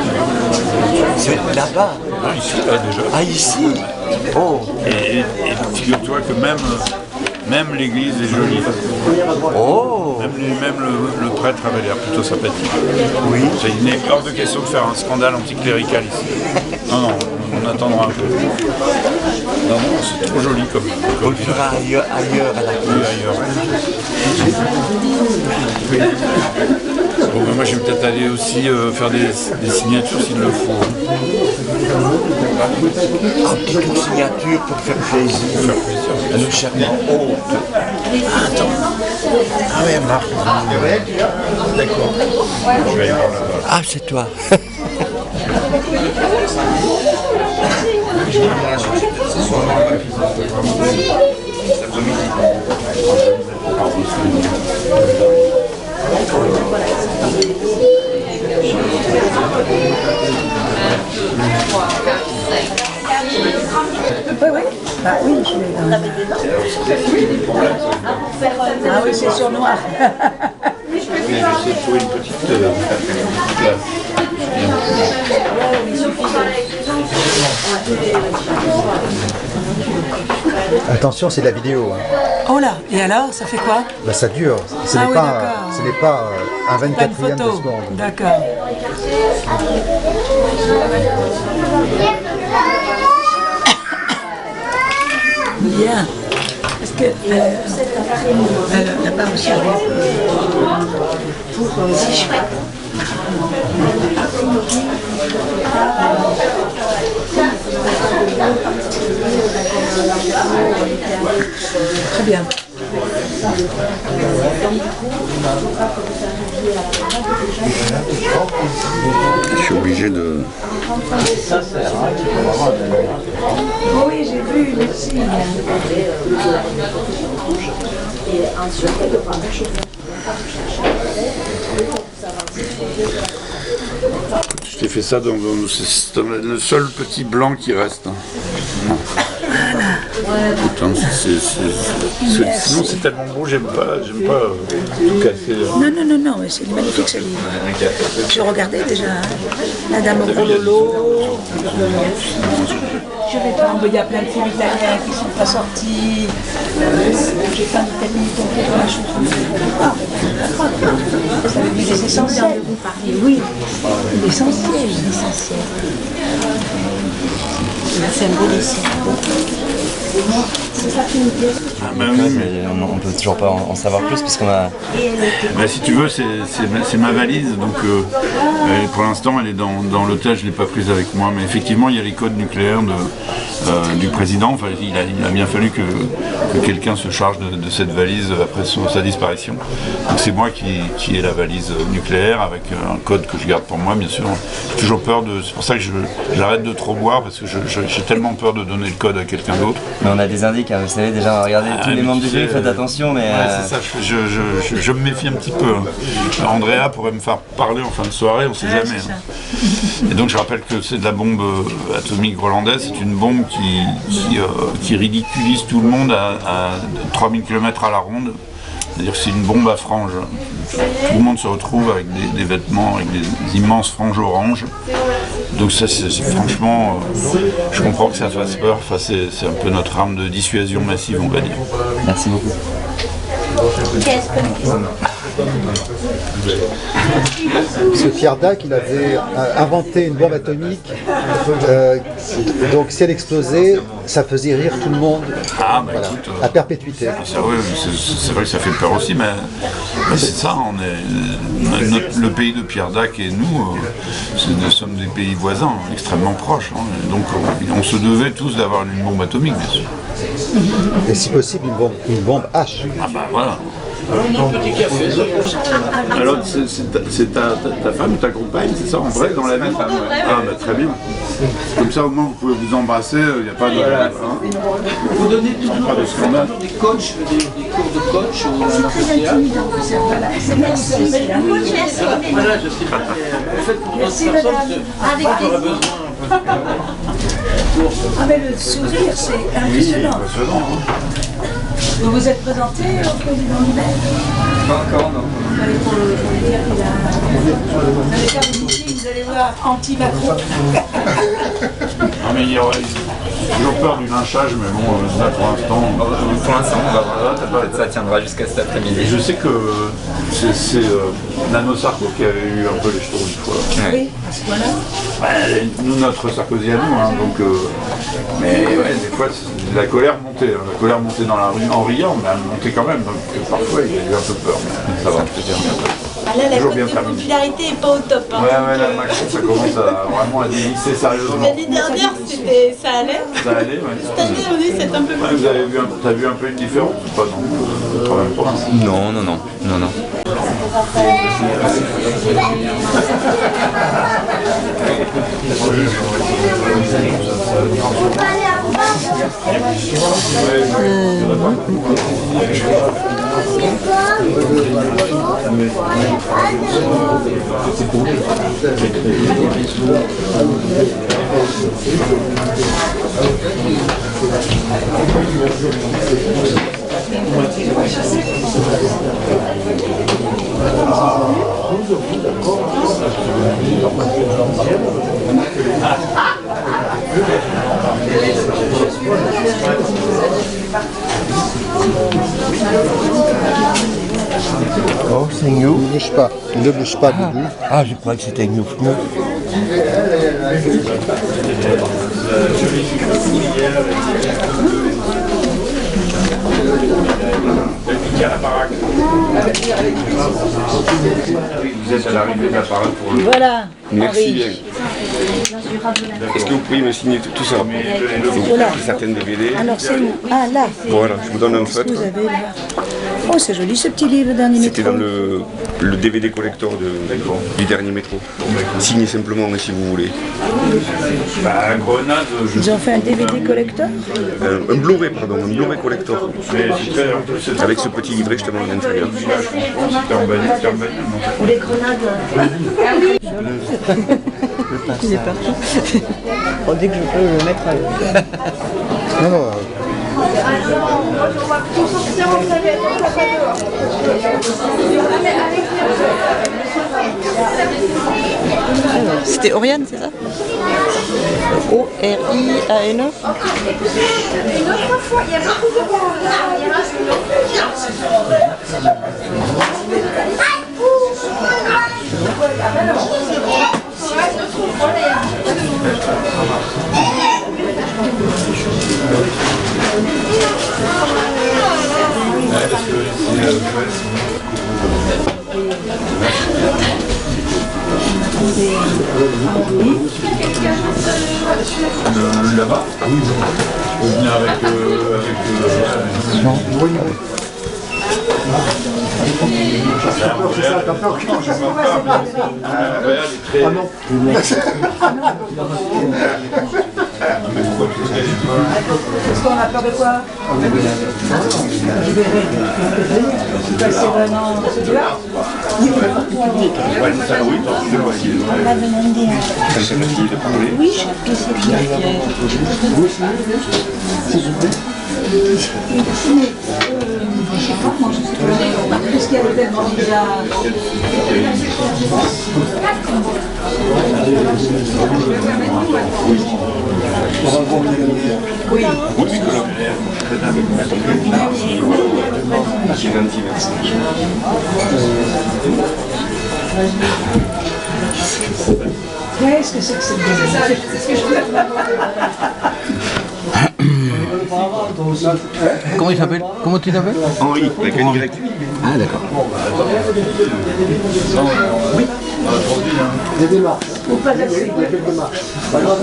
C'est là-bas? Non, ici, là, déjà. Ah, ici? Oh. Et figure-toi que même l'église est jolie. Oh. Même le prêtre avait l'air plutôt sympathique. Oui. Il n'est hors de question de faire un scandale anticlérical ici. Non, on attendra un peu. Non, c'est trop joli comme on le fera ailleurs à la oui, ailleurs. Bon, ben moi je vais peut-être aller aussi faire des signatures s'il le faut. Ah, quelques signatures pour faire plaisir. À nos charmants hôtes. Ah, attends. Ah ouais, Marc. D'accord. Je vais aller voir là-bas. Ah, c'est toi. Oui. Bah oui, je vais. Ah oui, c'est sur noir. J'essaie de trouver une petite place. Attention, c'est de la vidéo. Hein. Oh là, et alors, ça fait quoi? Bah, ça dure. Ce n'est pas un 24e de seconde. D'accord. Bien. Parce que là-bas aussi, c'est chouette. Très bien. Je suis obligé de... Oui, j'ai vu, merci. Je t'ai fait ça dans c'est le seul petit blanc qui reste. Putain, sinon c'est tellement beau, j'aime pas tout casser. Non, mais c'est magnifique ce livre. Je regardais déjà, hein. Madame Rololo. Je vais prendre, il y a plein de films italiens qui ne sont pas sortis. J'ai plein d'Italie qui ont fait la chose. Ça veut dire des essentiels. Oui, l'essentiel. C'est un beau dessin. Ah bah oui, mais on peut toujours pas en savoir plus puisqu'on a... Bah, si tu veux, c'est ma valise, donc pour l'instant elle est dans l'hôtel, je ne l'ai pas prise avec moi, mais effectivement il y a les codes nucléaires du président. Enfin, il a bien fallu que quelqu'un se charge de cette valise après sa disparition. Donc c'est moi qui ai la valise nucléaire avec un code que je garde pour moi, bien sûr. J'ai toujours peur c'est pour ça que j'arrête de trop boire, parce que j'ai tellement peur de donner le code à quelqu'un d'autre. Mais on a des indices, hein, vous savez déjà, regardez tous les membres du jury, faites attention, mais... Ouais, c'est ça, je me méfie un petit peu. Andrea pourrait me faire parler en fin de soirée, on ne sait jamais. Hein. Et donc je rappelle que c'est de la bombe atomique hollandaise, c'est une bombe qui ridiculise tout le monde à 3000 km à la ronde. C'est-à-dire que c'est une bombe à franges. Tout le monde se retrouve avec des vêtements, avec des immenses franges oranges. Donc ça, c'est franchement, je comprends que ça fasse peur. Enfin, c'est un peu notre arme de dissuasion massive, on va dire. Merci beaucoup. Parce que Pierre Dac, il avait inventé une bombe atomique, donc si elle explosait, ça faisait rire tout le monde, Ah, bah voilà, écoute, à perpétuité. c'est vrai que ça fait peur aussi, mais c'est ça, le pays de Pierre Dac et nous, nous sommes des pays voisins, extrêmement proches, hein, donc on se devait tous d'avoir une bombe atomique, bien sûr. Et si possible, une bombe H. Ah bah voilà. Alors, c'est ta femme, ta compagne, c'est ça, en vrai, dans la vie? Ah, bah très bien. Comme ça, au moins, vous pouvez vous embrasser, il n'y a pas de... Hein. Vous donnez Pas de scandale. des coachs, des cours de coach au Voilà, je sais pas. En fait, pour Merci, notre personne, madame. Avec j'aurais plaisir. besoin. Ah mais le sourire, c'est impressionnant. Vous vous êtes présenté au président lui-même? Pas encore, non. Vous allez pour le dire qu'il a... Vous allez faire une meeting, vous allez voir anti-Macron. Non mais il y aurait toujours peur du lynchage, mais bon, ça pour l'instant... Pour l'instant, on va voir. Peut-être ça tiendra jusqu'à cet après-midi. Et je sais que c'est Nano Sarko qui avait eu un peu les jetons une fois. Oui, à ce point-là. Ouais, nous, notre Sarkozy à nous, hein, donc... mais ouais, des fois, la colère montait. La colère montait dans la rue en riant, mais elle montait quand même. Donc parfois, il a eu un peu peur, mais ça va, je te dis bien. Ah là, la Toujours cote bien de terminé. popularité n'est pas au top. Hein. Ouais, là, Macron, ça commence vraiment à dévisser sérieusement. L'année dernière, ça allait. Ça allait, ouais. Cette année, on est c'est un peu plus. Ouais, t'as vu un peu une différence ou pas? Non, quand même pas. Non, non, non, non, non. Oh, c'est New. Ne bouge pas, ne bouge pas, Doudou. Ah, je crois que c'était New. Vous êtes à l'arrivée de la parade pour le... Voilà. Merci bien. Est-ce que vous pourriez me signer tout ça? Voilà. Certains DVD. Alors c'est où? Ah là. Voilà, je vous donne un Qu'est-ce que feutre. vous avez là? Oh, c'est joli ce petit livre, dernier métro. C'était dans le DVD collector du dernier métro. Signez simplement si vous voulez. Bah, Grenade, Ils ont fait un DVD collector? Un Blu-ray, pardon, un Blu-ray collector. Avec ce petit livret justement à l'intérieur. Ou les grenades. Il est parti. On dit que je peux le mettre à Non, non. C'était Oriane, c'est ça? O-R-I-A-N-E. Une autre fois, il y a beaucoup de là-bas? Oui, je peux venir avec... Non. Oui, C'est ça, t'as peur que je sois pas. Ah non. Est-ce qu'on a peur de quoi? C'est vraiment celui-là? On va demander à... Oui, je sais bien. Vous aussi? S'il vous plaît. Je sais pas, moi je sais pas. Parce qu'il y avait tellement déjà... Oui. Qu'est-ce que c'est que cette gueule? C'est ce que je voulais. Comment il s'appelle? Comment tu t'appelles? Henri, avec un Y. Ah d'accord. Oui. Des démarches. Ou pas assez. Il y a quelques marches. Pas grave.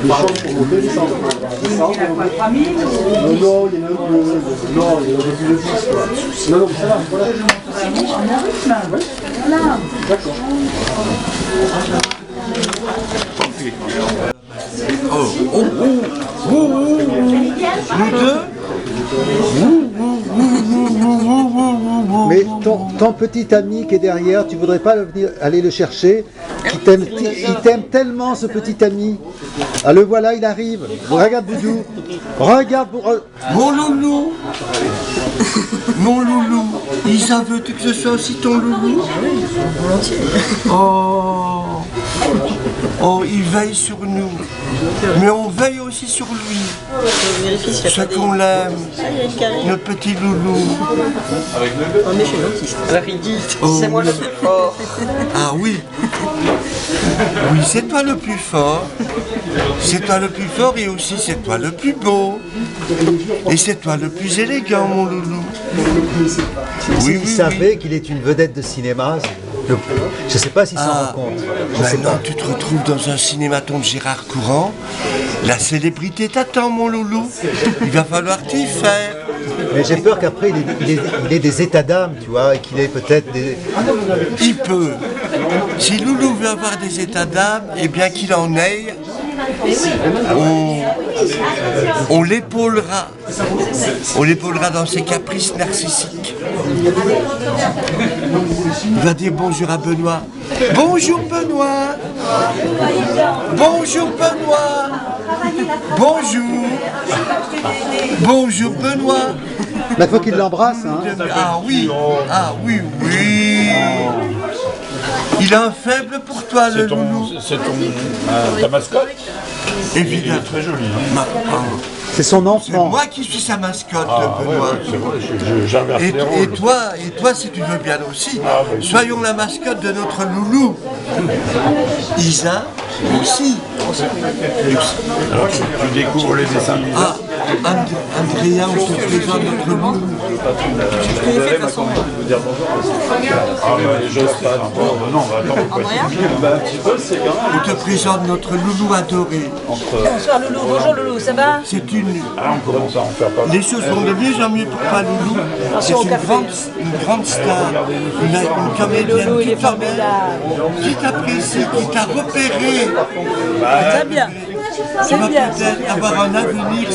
Des chambres pour monter, descendre. Il a quoi, 3000? Non, il y en a un peu. Non, il y en a un peu plus de 10. Non, non, mais ça va, voilà. On a rythme. Voilà. D'accord. Nous deux. Mais ton petit ami qui est derrière, tu voudrais pas aller le chercher? Il t'aime tellement, ce petit ami. Ah, le voilà, il arrive. Regarde Boudou. Regarde. Mon loulou. Mon loulou. Isa, veux-tu que ce soit aussi ton loulou? Volontiers. Oh. Oh, il veille sur nous. Mais on veille aussi sur lui. Ce qu'on l'aime. Notre petit loulou. On est chez le dentiste. Alors il dit, c'est moi le plus fort. Ah oui. Oui, c'est toi le plus fort. C'est toi le plus fort et aussi c'est toi le plus beau. Et c'est toi le plus élégant, mon loulou. S'il savait qu'il est une vedette de cinéma, je ne sais pas s'il s'en rend compte. Maintenant, tu te retrouves dans un cinématon de Gérard Courant. La célébrité t'attend, mon loulou. Il va falloir t'y faire. Mais j'ai peur qu'après, il ait des états d'âme, tu vois, et qu'il ait peut-être des... Il peut. Si Loulou veut avoir des états d'âme, eh bien qu'il en ait. On l'épaulera. On l'épaulera dans ses caprices narcissiques. Il va dire bonjour à Benoît. Bonjour Benoît. Bonjour Benoît. Bonjour. Bonjour Benoît. Il faut qu'il l'embrasse. Hein. Ah oui. Ah oui, oui. Il a un faible pour toi, le loulou. C'est ta mascotte? Évidemment. Il est très joli. Hein. C'est son enfant. C'est moi qui suis sa mascotte, Benoît. Ouais, c'est vrai, j'inverse les rôles. Et toi, si tu veux bien aussi, soyons la mascotte de notre loulou. Isa aussi. Alors, tu découvres les dessins. Ah, Andrea, on te présente notre loulou. Je connais fait de toute façon. Ah, mais j'ose pas. Non, attends, On te présente notre loulou adoré. Bonsoir Loulou, bonjour Loulou, ça va? C'est une... Ah, on commence à en faire pas mal. Les choses vont de mieux en mieux pour toi, Loulou. C'est une grande star, une comédienne Loulou, il est qui t'aime, formidable. qui t'apprécie, qui t'a repéré. C'est bien. Tu vas peut-être avoir un avenir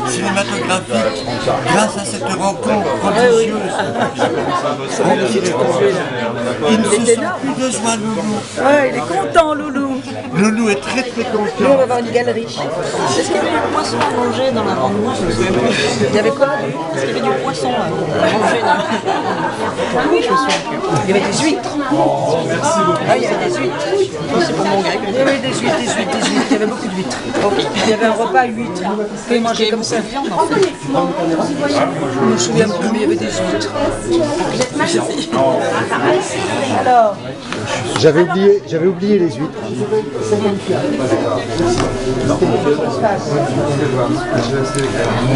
cinématographique grâce à cette rencontre prodigieuse. Il ne se sent plus de joie, Loulou. Ouais, il est content Loulou. Loulou est très très Nous, on content. va avoir une galerie. Est-ce qu'il y avait du poisson à manger dans la randonnée? Je me souviens plus. Il y avait quoi? Est-ce qu'il y avait du poisson à manger dans la randonnée? Je me souviens plus. Il y avait des huîtres. Ah, il y avait des huîtres. C'est pour mon gars. Il y avait des huîtres. Il y avait beaucoup d'huîtres. Il y avait un repas à huîtres. Vous pouvez manger comme ça. Viande en fait. Je me souviens plus, mais il y avait des huîtres. Alors, J'avais oublié les huîtres.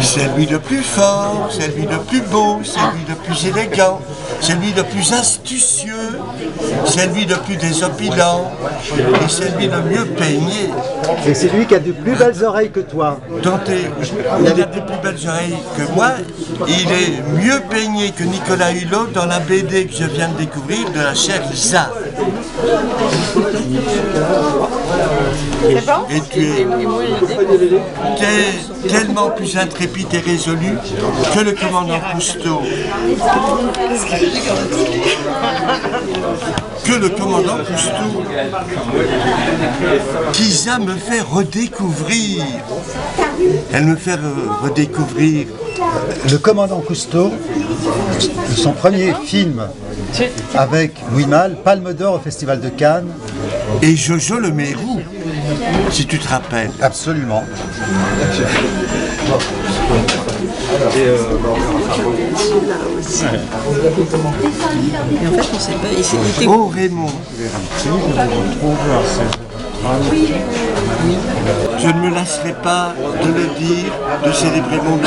C'est lui le plus fort, c'est lui le plus beau, c'est lui le plus élégant, c'est lui le plus astucieux, c'est lui le plus désopilant, et c'est lui le mieux peigné. Et c'est lui qui a de plus belles oreilles que toi. Il a des plus belles oreilles que moi, il est mieux peigné que Nicolas Hulot dans la BD que je viens de découvrir de la chère Isa. Et tu es tellement plus intrépide et résolu que le commandant Cousteau. Que le commandant Cousteau. Qu'Isa me fait redécouvrir. Elle me fait redécouvrir. Le commandant Cousteau, son premier film avec Louis Malle, Palme d'Or au Festival de Cannes. Et Jojo le Mérou, si tu te rappelles. Absolument. Et en fait, on sait pas. Oh Raymond. Je ne me lasserai pas de le dire, de célébrer mon loup.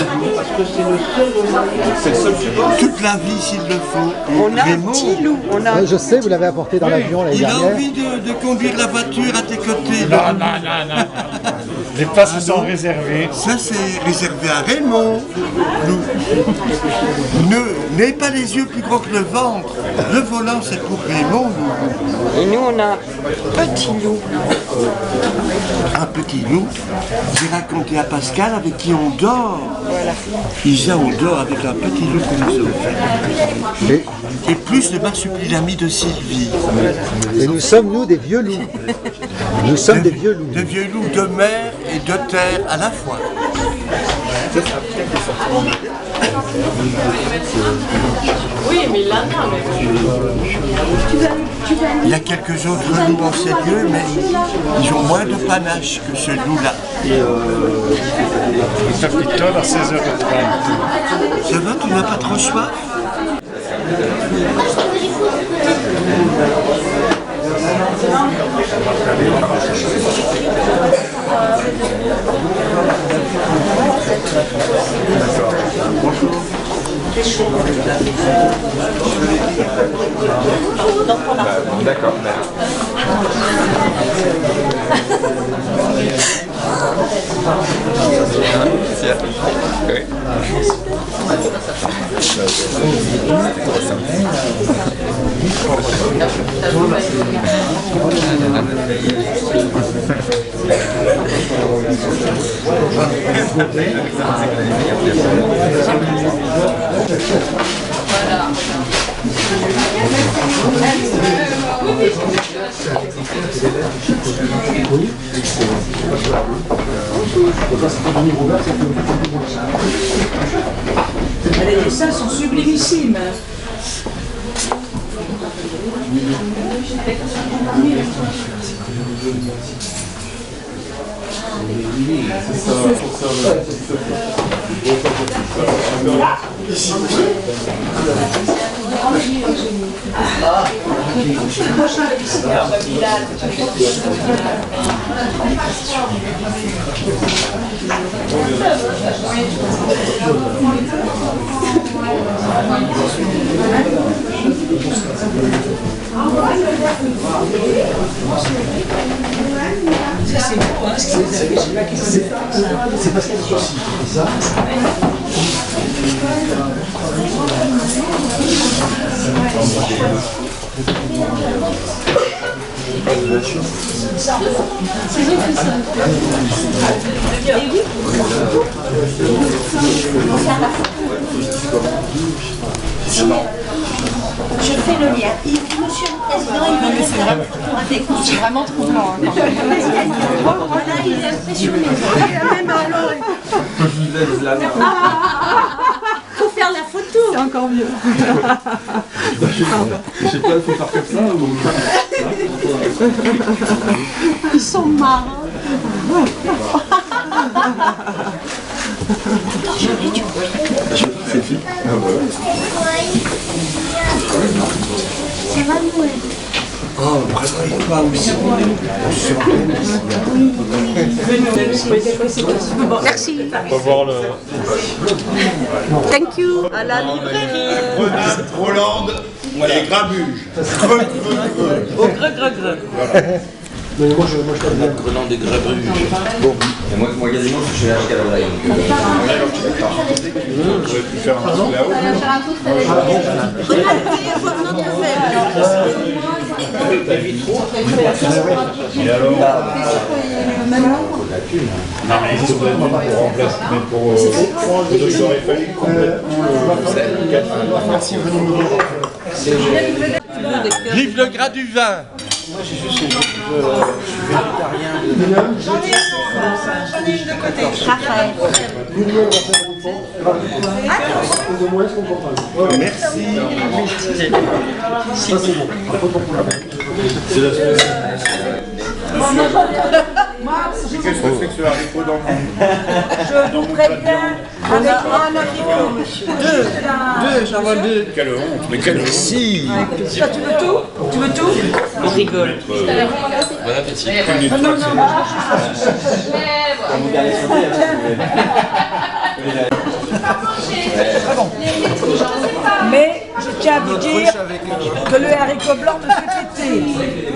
Toute la vie s'il le faut. On a un petit loup. Je sais, vous l'avez apporté dans l'avion l'année Il a dernière. envie de conduire la voiture à tes côtés. Non. Les places sont réservées. Ça, c'est réservé à Raymond. N'ayez pas les yeux plus gros que le ventre. Le volant, c'est pour Raymond. Et nous, on a un petit loup. Un petit loup. J'ai raconté à Pascal avec qui on dort. Voilà. Isa, on dort avec un petit loup qu'on nous a offert. Et plus le marsupilami de Sylvie. Et nous sommes, nous, des vieux loups. Nous sommes des vieux loups. Des vieux loups de mer et de terre à la fois. Oui, mais il l'entend. Il y a quelques autres loups en ces lieux, mais ils ont moins de panache que ce loup-là. Il t'applique-toi à 16h30. Ça va, tu n'as pas trop soif? D'accord. Les dessins sont sublimissimes. C'est beau, hein, ce que vous avez chez là qui c'est parce qu'elle c'est ça. Je fais le lien. Monsieur le Président, il veut le faire avec nous. C'est vraiment troublant. Voilà, il est impressionné. Même alors. Faut faire la photo. C'est encore mieux. Je sais pas, il faut faire comme ça ou... Ils sont marrants. Ça va nous. Oh, prépare-toi aussi. Merci. On va voir le... Thank you. À la librairie. Grenade, Hollande et Grabuge. Au greu. Mais moi je la Grenade des Grabuge. Bon. Et moi quasiment je suis allergique à la blague. J'aurais pu faire un truc Et alors non mais il faut pour remplacer, mais pour il aurait fallu Vive le gras du vin! Moi j'ai juste je suis végétarien. J'en ai une de côté. Raphaël. Merci. Qu'est-ce que c'est que ce haricot dans le Je vous préviens, avec un haricot, monsieur. Deux, j'en vois deux. Quelle honte, mais quelle honte. Si. Ça, tu veux tout? Tu veux tout? On rigole. Bon appétit. Très bon. Mais je tiens à vous dire que le haricot blanc me fait péter.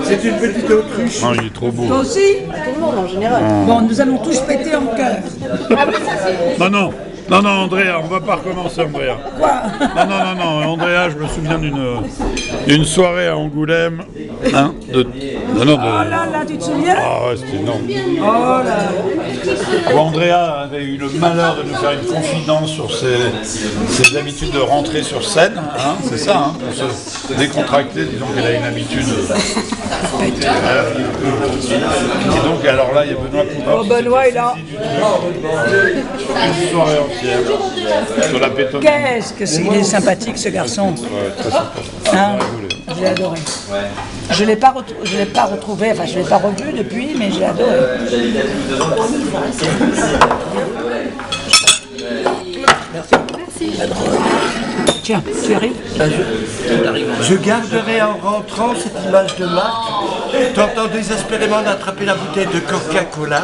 C'est une petite autruche. Non, il est trop beau. Toi aussi? Tout le monde en général. Bon, nous allons tous péter en cœur. Non, non. Non, non, Andrea, on va pas recommencer, Andrea. Quoi? Non, Andrea, je me souviens d'une soirée à Angoulême. Hein, Oh là là, tu te souviens? Ah ouais, c'était énorme. Oh là. Bon, Andrea avait eu le malheur de nous faire une confidence sur ses habitudes de rentrer sur scène, hein, c'est ça, hein, pour se décontracter, disons qu'elle a une habitude. Et donc, alors là, il y a Benoît Poupard. Oh, Benoît est là. Une soirée entière sur la pétanque. Qu'est-ce que c'est? Il est sympathique, ce garçon. Ouais, très sympa. Hein? Je l'ai adoré. Je ne l'ai pas retrouvé, enfin je ne l'ai pas revu depuis, mais j'ai adoré. Merci. Tiens, tu arrives? Je garderai en rentrant cette image de Marc, tentant désespérément d'attraper la bouteille de Coca-Cola.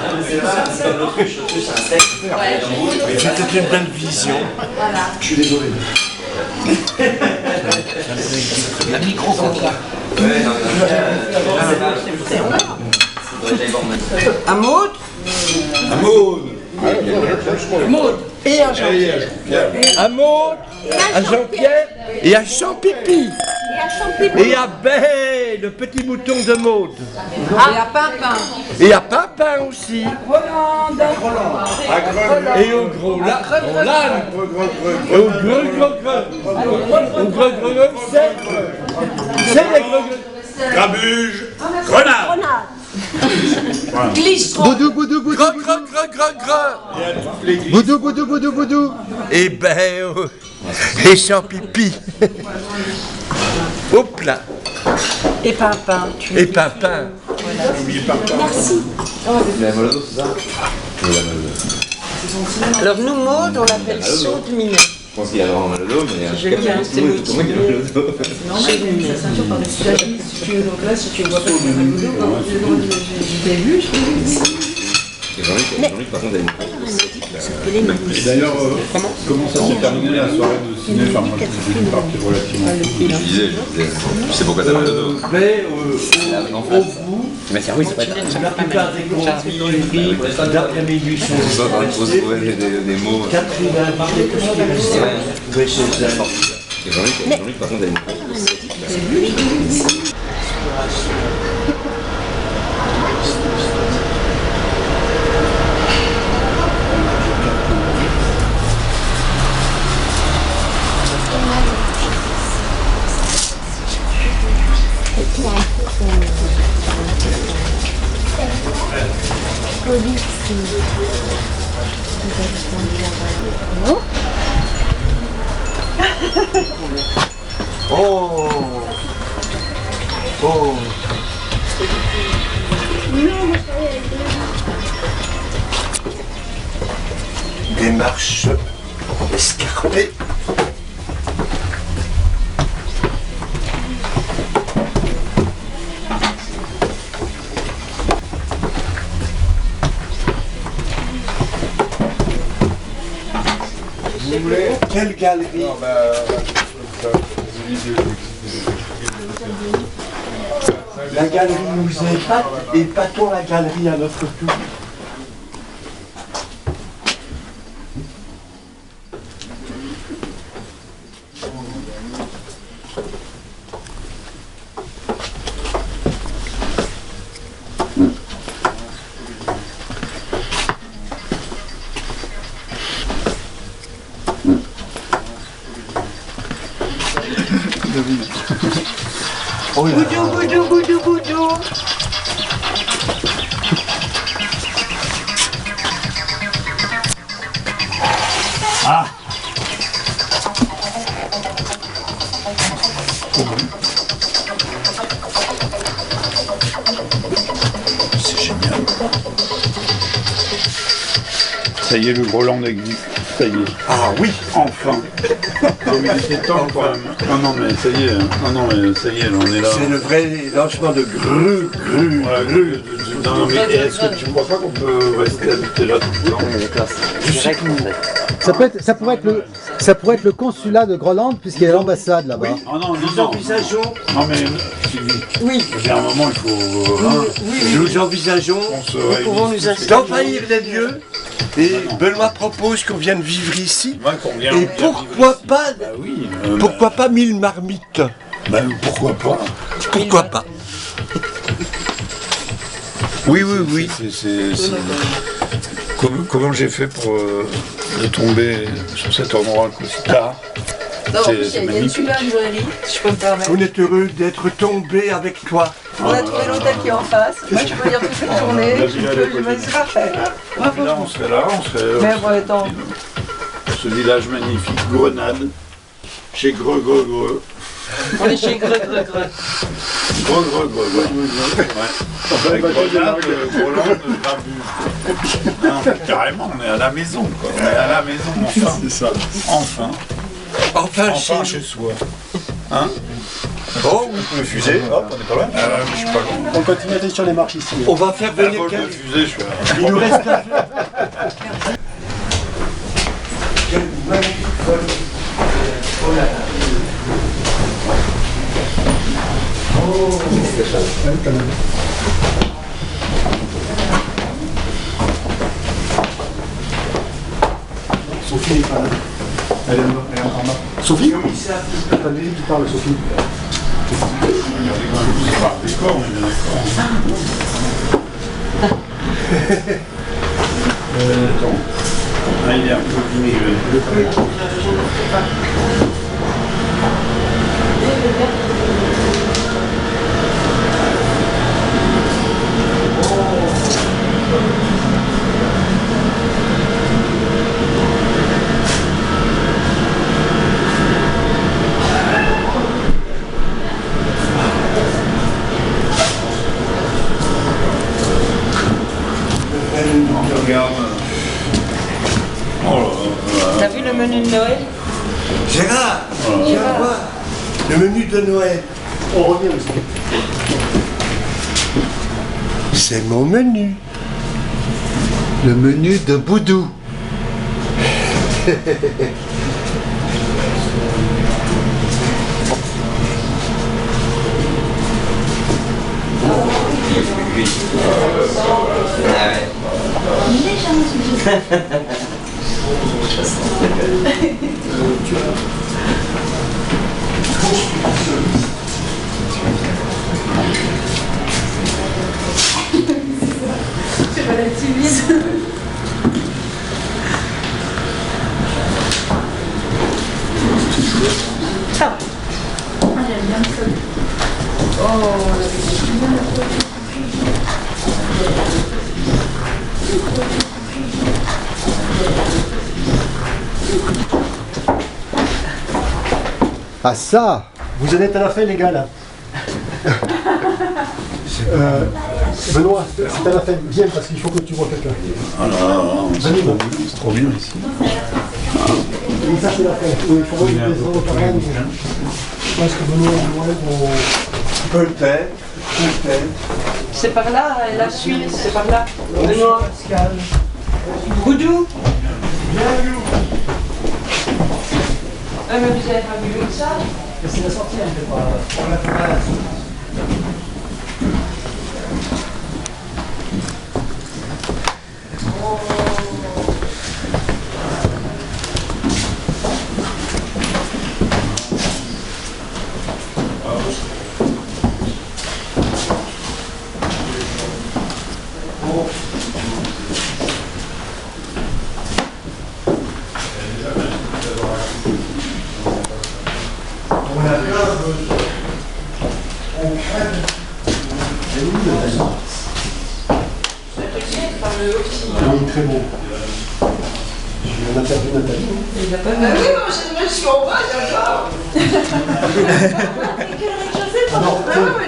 C'était une belle vision. Je suis désolé. La micro-coca. À Maud? À Maud. Maud. Et à Jean-Pierre. À Maud, à Jean-Pierre et à Champipi. Et à Bé, le petit mouton de Maud. Et à Pimpin. Et à Pimpin aussi. Rolande. Et au gros l'âne. Et au gros c'est les gros. Grabuge. Grenade. Boudou, boudou, boudou. Boudou, boudou, boudou, boudou. Et ben, et Champipi. Hop là. Et Pimpin. Et Pimpin. Merci. Alors nous, Maud, on l'appelle Saute Minet. Je pense qu'il a vraiment mal au dos, mais Je viens, c'est tout le monde qui a mal au dos. Non, mais la ceinture par-dessus la chemise, si tu veux, donc là, si tu vois pas que mal au dos, je l'ai vu, je Jean-Luc, par contre, elle est D'ailleurs, comment ça s'est terminé la soirée de ciné? Enfin, moi, je suis parti relativement. Je disais, tu sais pourquoi t'as mal au dos. Au bout, oui, c'est pas la plupart des convives d'après-midi sont trouver des mots. Catherine a parlé que ce qui restait. Oui, c'est ça. Jean-Luc, par contre, elle est Oh. Oh. Des marches escarpées. Quelle galerie! La galerie nous épate et épatons la galerie à notre tour. Boudou, boudou, boudou, boudou. Ah. C'est génial. Ça y est, le Groland existe. Ça y est. Ah oui, enfin. Comme il était temps quand même. Non, non, mais ça y est. Non, non, mais ça y est, on est là. C'est le vrai lancement de Gru. Voilà, non, non, mais est-ce que tu ne crois pas qu'on peut rester habité là tout le temps? Ça pourrait être le consulat de Groland puisqu'il y a l'ambassade là-bas. Oh non, non, Nous non. envisageons. Non, mais Sylvie. Oui. Il y a un moment, il faut. Nous envisageons d'envahir les lieux. Et Benoît propose qu'on vienne vivre ici. Et pourquoi pas, pourquoi pas 1000 marmites? Pourquoi pas? Pourquoi pas? Oui, oui, oui. Comment j'ai fait pour de tomber sur cet endroit aussi tard? Non, en plus, il y a une super librairie, si je peux me permettre. On est heureux d'être tombé avec toi. On a trouvé l'hôtel qui est en face. Moi, je peux dire toute cette journée. C'est parfait. Là, on serait là, on serait. Mais bon, attends. Ce village magnifique, Grenade, chez Greux. On est chez Greux. Greux. Ouais. Avec Grenade, Groland, Grabu. Non, carrément, on est à la maison, quoi. On est à la maison, enfin. C'est ça. Enfin chez soi. Hein? Oh, le fusée, hop, on est pas loin. Je suis pas loin. On continue à aller sur les marches ici. On va faire venir quelqu'un. Fusée, je suis là. Il nous reste Sophie n'est pas là. Elle est encore là. Sophie? T'as pas dit qui parle, Sophie. D'accord, on est bien d'accord. Attends. Ah, il est un peu diminué. Regarde. T'as vu le menu de Noël? Gérard, viens voir le menu de Noël. On revient aussi. C'est mon menu. Le menu de Boudou. C'est pas la timide. Ça va. J'aime bien ça. Ah ça! Vous en êtes à la fin, les gars, là. Benoît, c'est à la fin. Viens, parce qu'il faut que tu vois quelqu'un. Ah là, c'est trop bien ici. Et ça, c'est la fin. Oui, il faut voir les autres avant. Je pense que Benoît et Noël vont... Peut-être. C'est par là, la suite, c'est par là. Benoît. Boudou. Ah, mais vous avez pas vu ça? C'est la sortie, on ne fait pas... Oui, très beau. On a perdu Nathalie. Il a pas Ah oui, moi je suis en bas, j'adore.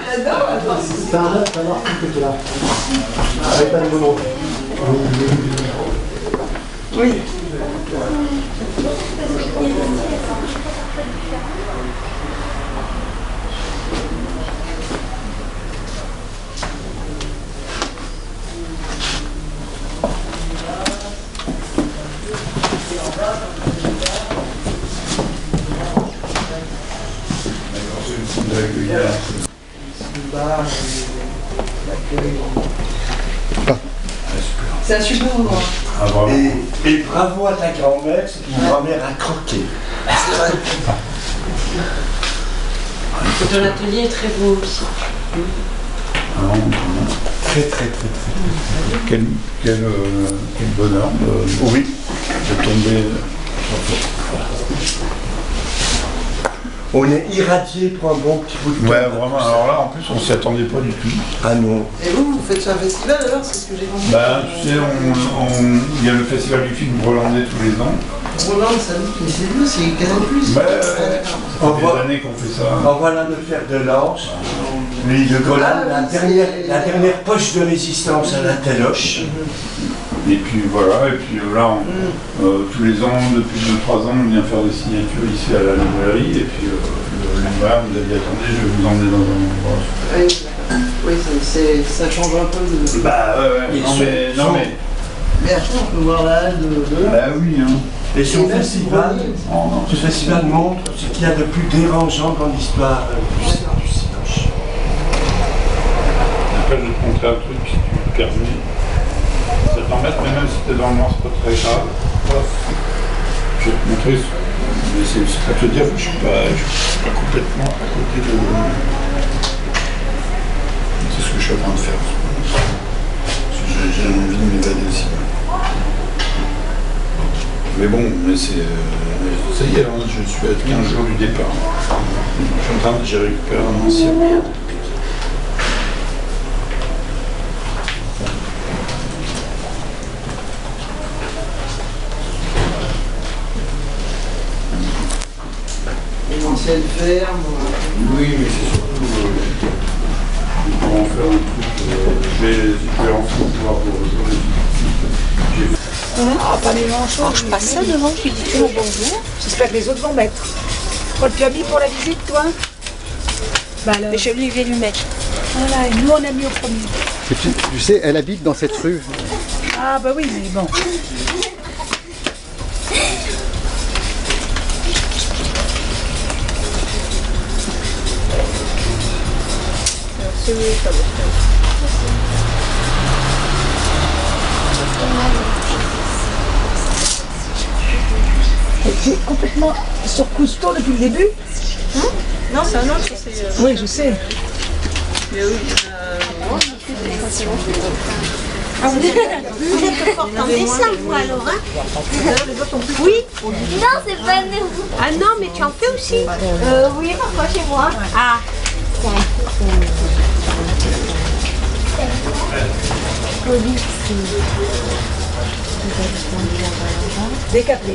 J'adore. C'est un article qui est là. Avec pas de mono. Oui. C'est un super endroit. Et bravo à ta grand-mère, c'est une grand-mère à croquer. Ton atelier est très beau aussi. Très. Quel bonheur de tomber. On est irradié pour un bon petit bout de temps. Ouais, vraiment. Alors là, en plus, on s'y attendait pas du tout. Ah non. Et vous faites ça un festival alors? C'est ce que j'ai compris. Bah, tu sais, il y a le festival du film grolandais tous les ans. Roland, ça mais c'est nous, c'est Canal+. Ouais, ça fait des années qu'on fait ça. En voilà le fer de lance. Lui, le Golan, la dernière poche de résistance à la téloche. Et puis voilà, et puis là, tous les ans, depuis 2-3 ans, on vient faire des signatures ici à la librairie. Et puis le libraire nous a dit attendez, je vais vous emmener dans un endroit. Oui, ça change un peu de. Bah ouais, non mais. Mais après, on peut voir la halle de là. Bah oui, hein. Et ce festival montre ce qu'il y a de plus dérangeant dans l'histoire du Cinoche. Après, je vais te montrer un truc si tu le permets. Ça t'embête, mais même si t'es dans le noir, c'est pas très grave. Je vais te montrer, mais c'est à te dire que je suis pas complètement à côté de. C'est ce que je suis en train de faire. Parce que j'ai envie de m'évader aussi. Mais bon, mais c'est. Ça y est, hein, je suis à 15 jours du départ. J'ai récupéré un ancien. Une ancienne ferme. Oui, mais c'est surtout. Pour en faire un truc. Je vais enfin pouvoir vous rejoindre. Ah, pas les manches. Je passe ça devant, je lui dis toujours bonjour. J'espère que les autres vont mettre. Quand tu as mis pour la visite, toi? Bah alors. Et je lui vais lui mettre. Voilà, et nous on a mis au premier. Tu sais, elle habite dans cette rue. Ah bah oui, mais bon. C'est complètement sur Cousteau depuis le début. Non, c'est un autre. Oui, je sais. Mais oui, Ah, vous êtes forte en dessin, vous alors, hein? Oui. Non, c'est pas nous. Ah non, mais tu en fais aussi? Oui, parfois chez moi. Ah. Décapé.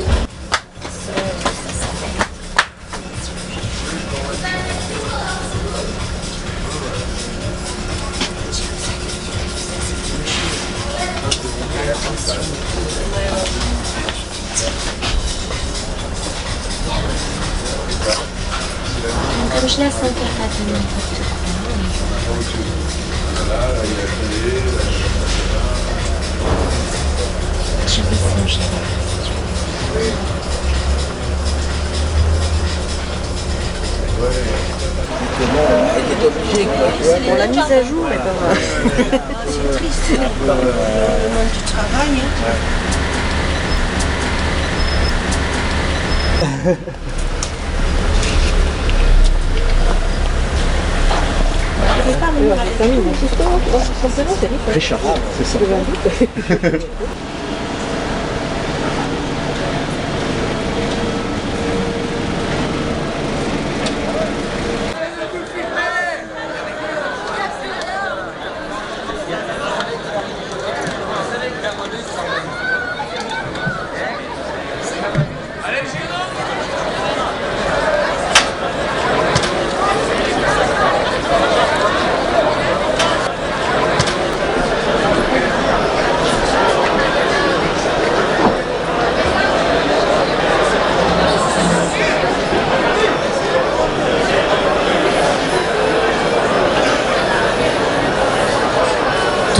Comme je la sens pas je vais songer. Elle était obligée, quoi. Tu vois. Bon, la mise à jour est pas mal. C'est triste. Le monde du travail. Richard, c'est ça.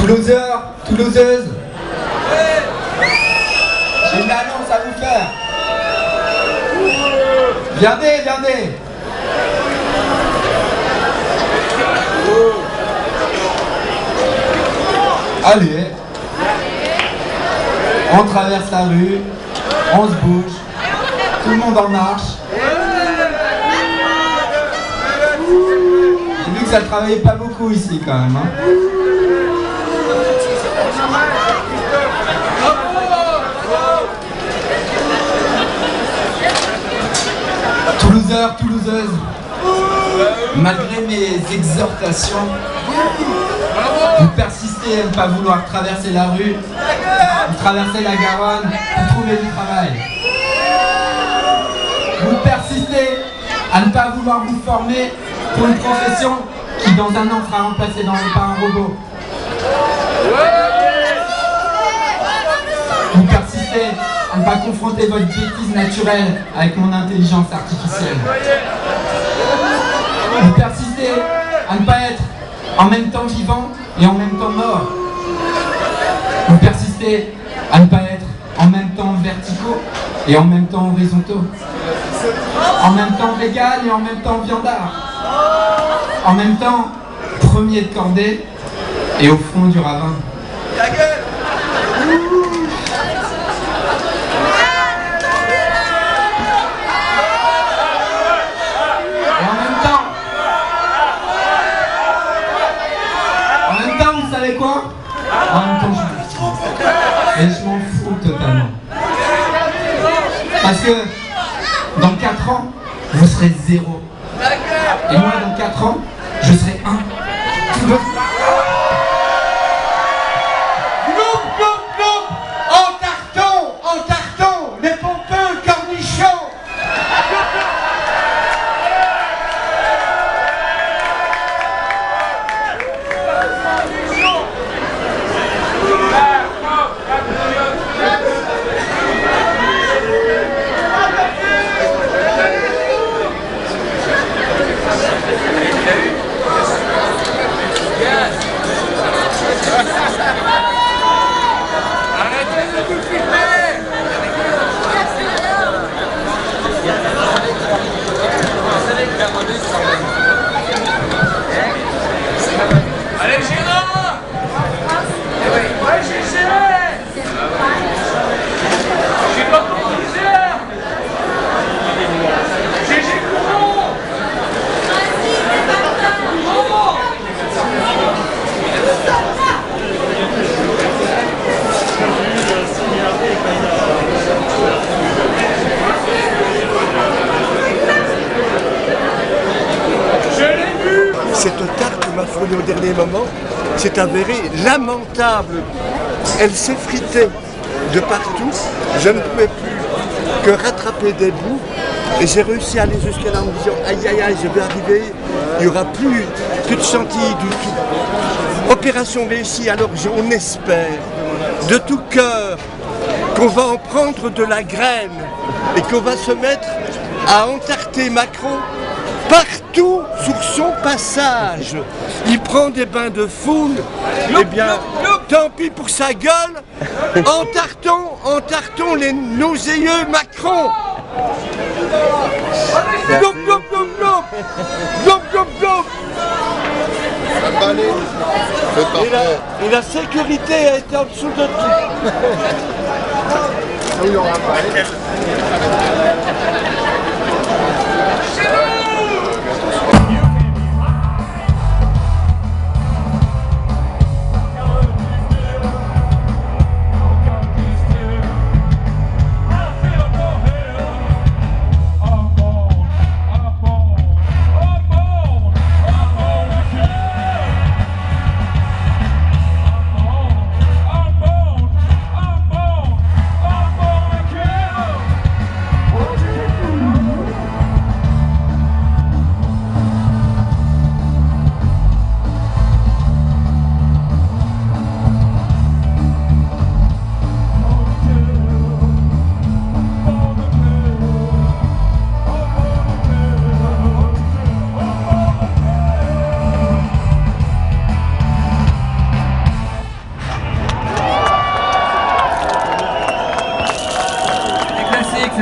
Toulouseurs, Toulouseuses, j'ai une annonce à vous faire. Viendez, viendez. Allez, on traverse la rue, on se bouge, tout le monde en marche. J'ai vu que ça ne travaillait pas beaucoup ici quand même. Hein. Toulouseurs, Toulouseuses, malgré mes exhortations, vous persistez à ne pas vouloir traverser la rue, traverser la Garonne pour trouver du travail. Vous persistez à ne pas vouloir vous former pour une profession qui dans un an sera remplacée par un robot. Vous persistez à ne pas confronter votre bêtise naturelle avec mon intelligence artificielle. Vous persistez à ne pas être en même temps vivant et en même temps mort. Vous persistez à ne pas être en même temps verticaux et en même temps horizontaux. En même temps vegan et en même temps viandard. En même temps premier de cordée et au fond du ravin. Ta gueule! En même temps, et je m'en fous totalement. Parce que dans 4 ans, vous serez 0. Et moi, dans 4 ans, je serai 1. En carton, les pompeux cornichons. Allez Gérard! Ouais Gégé! J'ai pas compris Gérard! Gégé courant! Cette tarte que m'a fournie au dernier moment s'est avérée lamentable. Elle s'effritait de partout. Je ne pouvais plus que rattraper des bouts. Et j'ai réussi à aller jusqu'à là en me disant aïe aïe aïe, je vais arriver, il n'y aura plus de chantilly du tout. Opération réussie, alors on espère de tout cœur qu'on va en prendre de la graine et qu'on va se mettre à entarter Macron partout sur son passage. Il prend des bains de foule, eh bien, tant pis pour sa gueule, entartons les nauséeux Macron. Glop, glop, glop, glop. Glop, glop, glop. Et la sécurité a été en dessous de tout.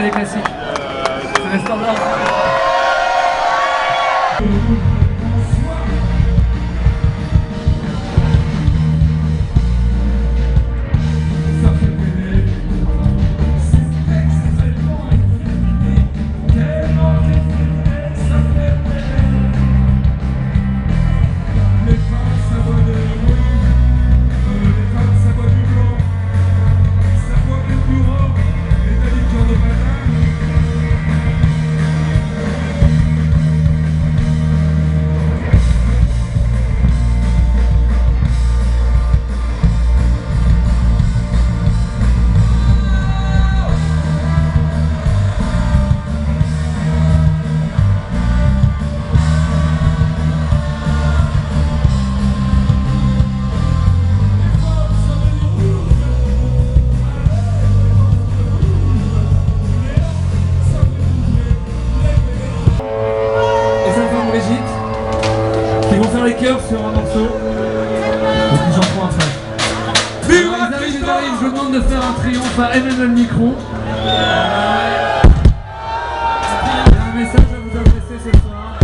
c'est les classiques. C'est les standards. Sur un morceau, et puis j'en prends après. Ils arrivent, je vous demande de faire un triomphe à Emmanuel Micron. Il y a un message à vous adresser ce soir.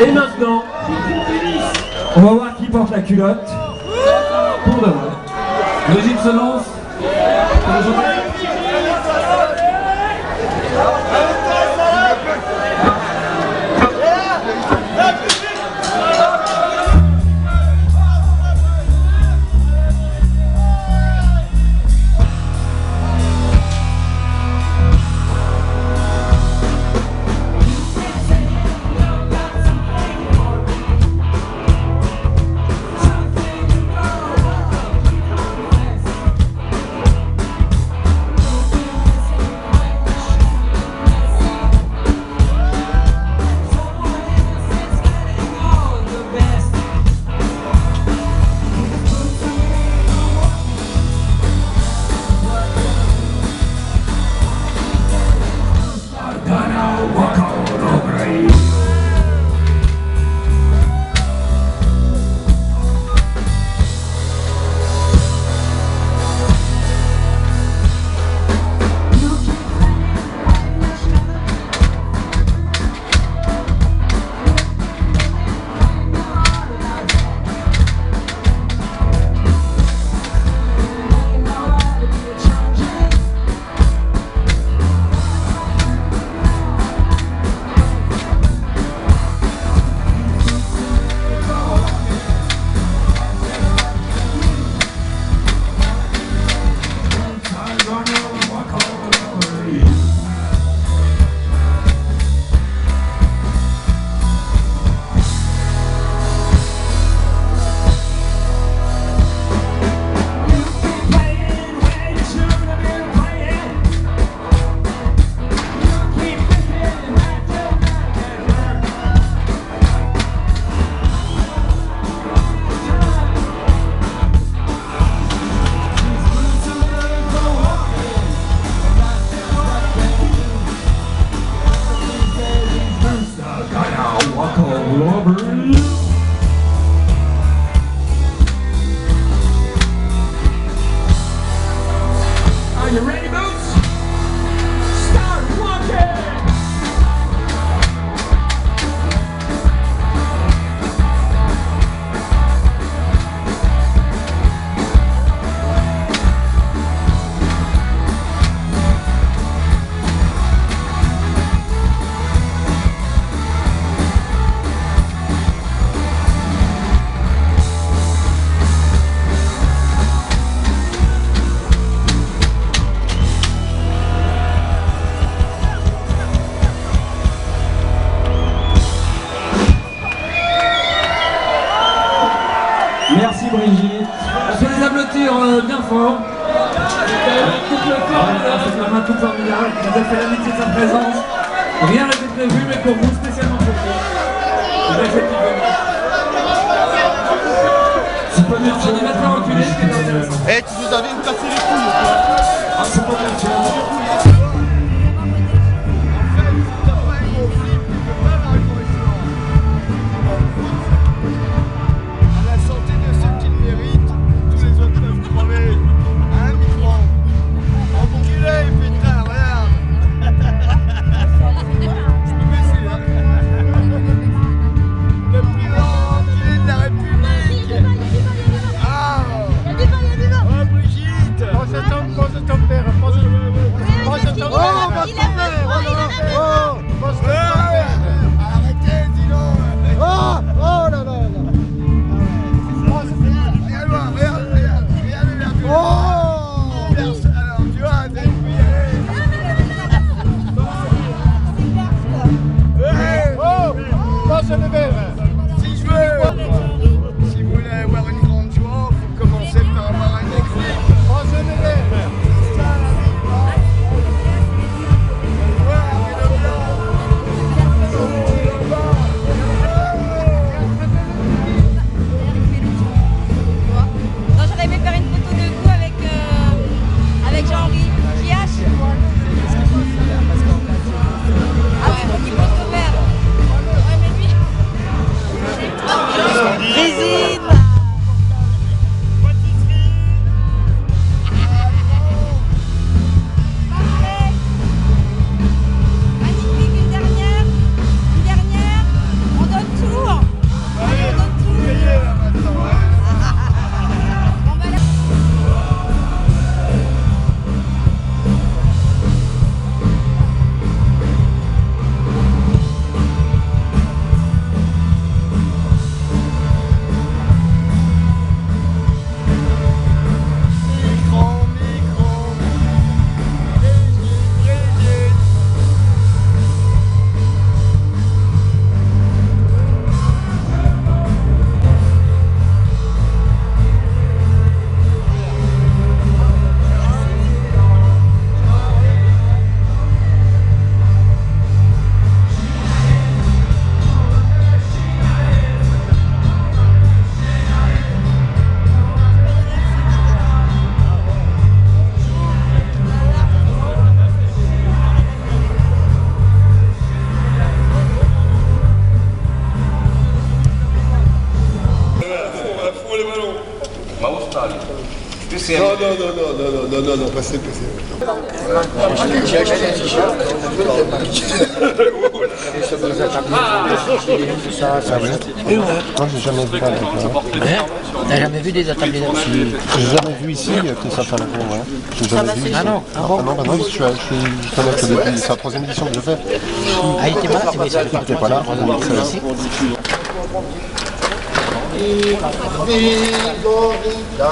Et maintenant, on va voir qui porte la culotte pour de vrai. Brigitte se lance. Brigitte. On fait des applaudissements bien fort. Couple formidable, c'est vraiment un couple formidable qui nous a fait l'amitié de sa présence. Rien n'était prévu, mais pour vous, spécialement pour vous. Vous acceptez de venir. Si pas bien, on est maintenant reculé, ce qui est intéressant. Eh, tu nous avais me casser les couilles, quoi. Ah, c'est pas bien, Si vous voulez avoir une grande joie, il faut commencer par avoir un écrit. Non, j'aurais aimé faire une photo de vous avec Jean-Henri Kiache. Ah ouais, donc il pose le verre. Ouais, mais lui. Résine. Magnifique, une dernière. On donne tout. Allez, on donne tout. Bon, bah, là. Non, passez. Moi, j'ai jamais vu ça. T'as jamais vu des attablés là? J'ai jamais vu ici que ça fait la cour, ouais. J'ai jamais vu. Ah non, ah bon? Je suis connais que depuis, c'est la 3e édition que je fais. Ah, il était pas là, c'est vrai, ça. Il était pas là, ici. Vive Henri IV,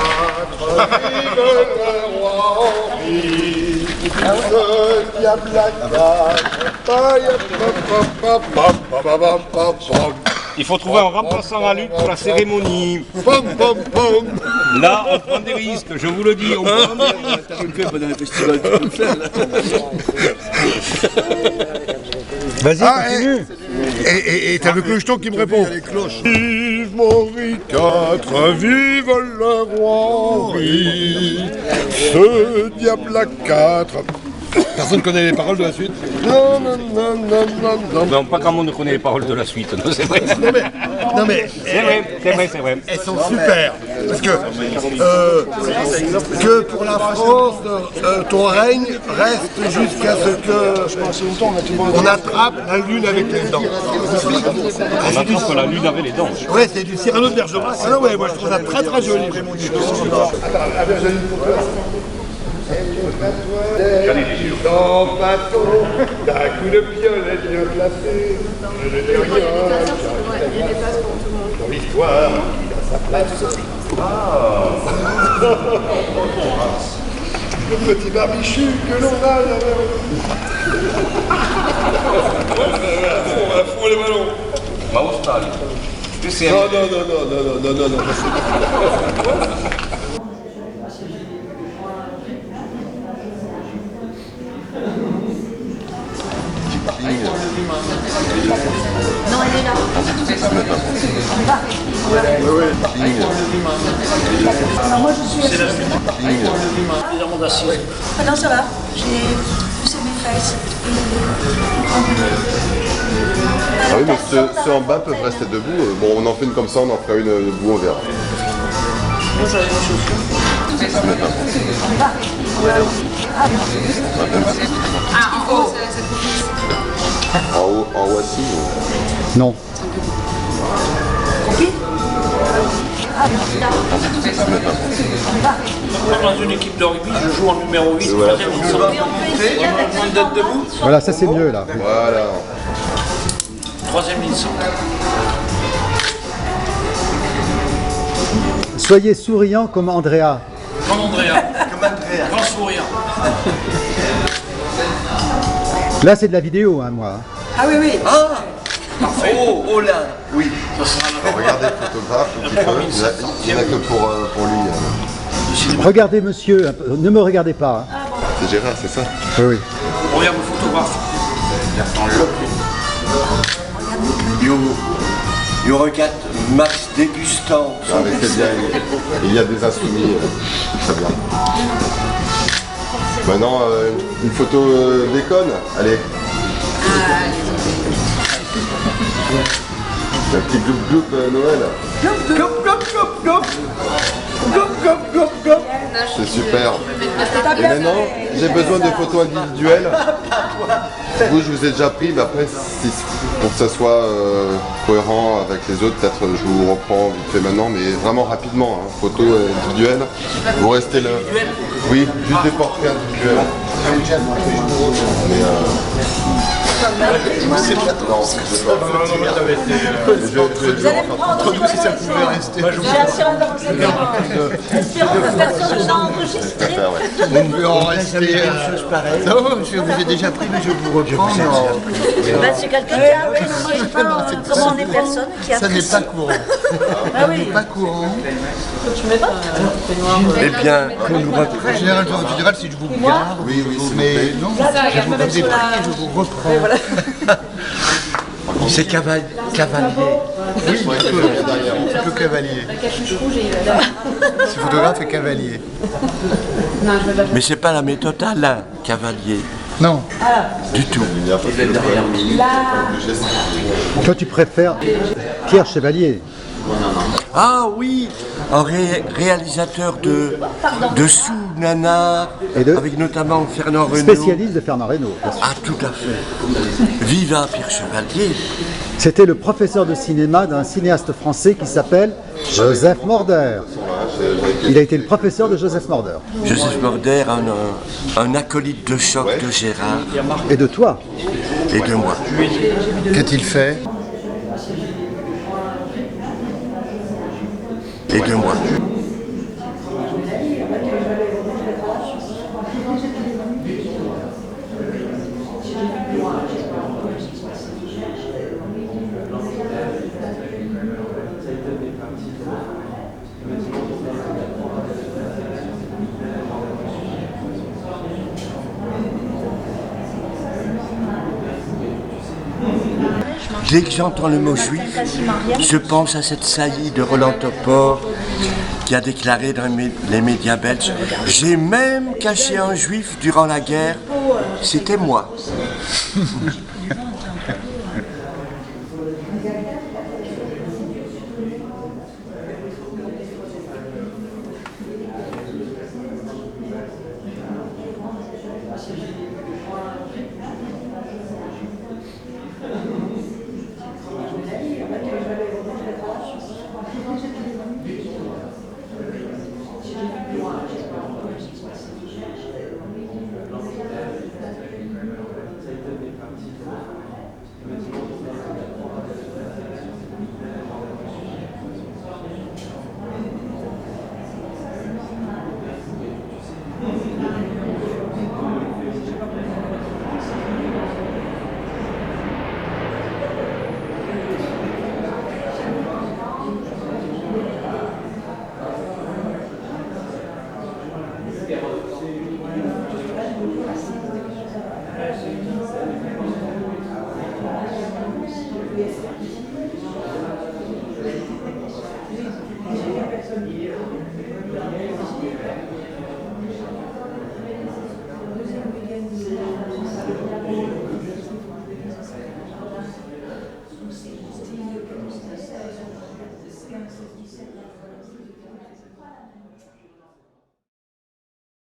vive le roi Henri, ce diable Il faut trouver un remplaçant à Luc pour la cérémonie. Là, on prend des risques, je vous le dis, on prend des risques. Tu le fais pendant le festival, tu peux le faire là. Vas-y, continue. Et t'as le clocheton qui me répond. Vive Henri IV, vive le roi Henri, ce diable à 4. Personne ne connaît les paroles de la suite? Non, pas grand monde ne connaît les paroles de la suite, non, c'est vrai. Non mais c'est vrai. Elles sont super. Parce que pour la France, ton règne reste jusqu'à ce que on attrape la lune avec les dents. On attrape la lune avec les dents. Ouais, c'est du Cyrano de Bergerac. Ah non, ouais, moi je trouve ça très très joli. Dans le bateau, d'un coup de piolet bien placé, dans l'histoire, il a sa place. Le petit barbichu que l'on a À fond les ballons. Non, non, je sais pas. Non, elle est là. Alors moi je suis assise. Ah non, ça va. J'ai poussé mes fesses. Ah oui, mais ceux en bas peuvent rester debout. Bon, on en fait une comme ça, on en fera une debout, on verra. Moi j'avais mes chaussures. Ah, en haut. En haut assis. Non. Dans une équipe de rugby, je joue en numéro 8, troisième ligne. Moins d'être debout. Voilà, ça c'est mieux là. Voilà. Troisième ligne centre. Soyez souriant comme Andrea. Comme Andrea. Comme Andrea. Grand souriant. Là c'est de la vidéo, hein, moi. Ah oui, oui. Ah parfait. Oh là. Oui. Ça sera la Regardez le photographe, un petit peu. Il n'y en a que pour lui. Regardez monsieur, un peu. Ne me regardez pas. Hein. C'est Gérard, c'est ça? Oui, oui. On regarde le photographe. Je regarde Max dégustant. Ah, mais c'est bien, il y a des insoumis, très bien. Maintenant, une photo déconne, allez. Un petit gloup Noël. C'est super. Et maintenant, j'ai besoin de photos individuelles. Vous, je vous ai déjà pris, mais après, pour que ça soit cohérent avec les autres, peut-être je vous reprends vite fait maintenant, mais vraiment rapidement, hein, photos individuelles. Vous restez là. Oui, juste des portraits individuels. Vous allez me prendre entre nous si ça pouvait rester. Espérons que personne ne l'a enregistré. On peut en rester. Non, je vous ai déjà pris, mais je vous reprends. C'est quelqu'un qui a apprécié. Comment on est personne qui a apprécié. Ça n'est pas courant. Ah oui. Pas courant. Tu mets pas Eh bien, qu'on nous reprenne. En général, si je vous regarde, oui, mais non, je vous ai pris, je vous reprends. C'est cavalier. Oui, un peu cavalier. Ce photographe est cavalier. Mais c'est pas la méthode Alain Cavalier. Non. Du tout. Toi tu préfères Pierre Chevalier. Ah oui, un réalisateur de Sous Nanar, avec notamment Fernand Reynaud. Spécialiste de Fernand Reynaud, bien sûr. Ah, tout à fait. Viva Pierre Chevalier. C'était le professeur de cinéma d'un cinéaste français qui s'appelle Joseph Morder. Il a été le professeur de Joseph Morder. Joseph Morder, un acolyte de choc de Gérard. Et de toi. Et de moi. Qu'a-t-il fait? Et de moi. Dès que j'entends le mot juif, je pense à cette saillie de Roland Topor qui a déclaré dans les médias belges « J'ai même caché un juif durant la guerre, c'était moi ».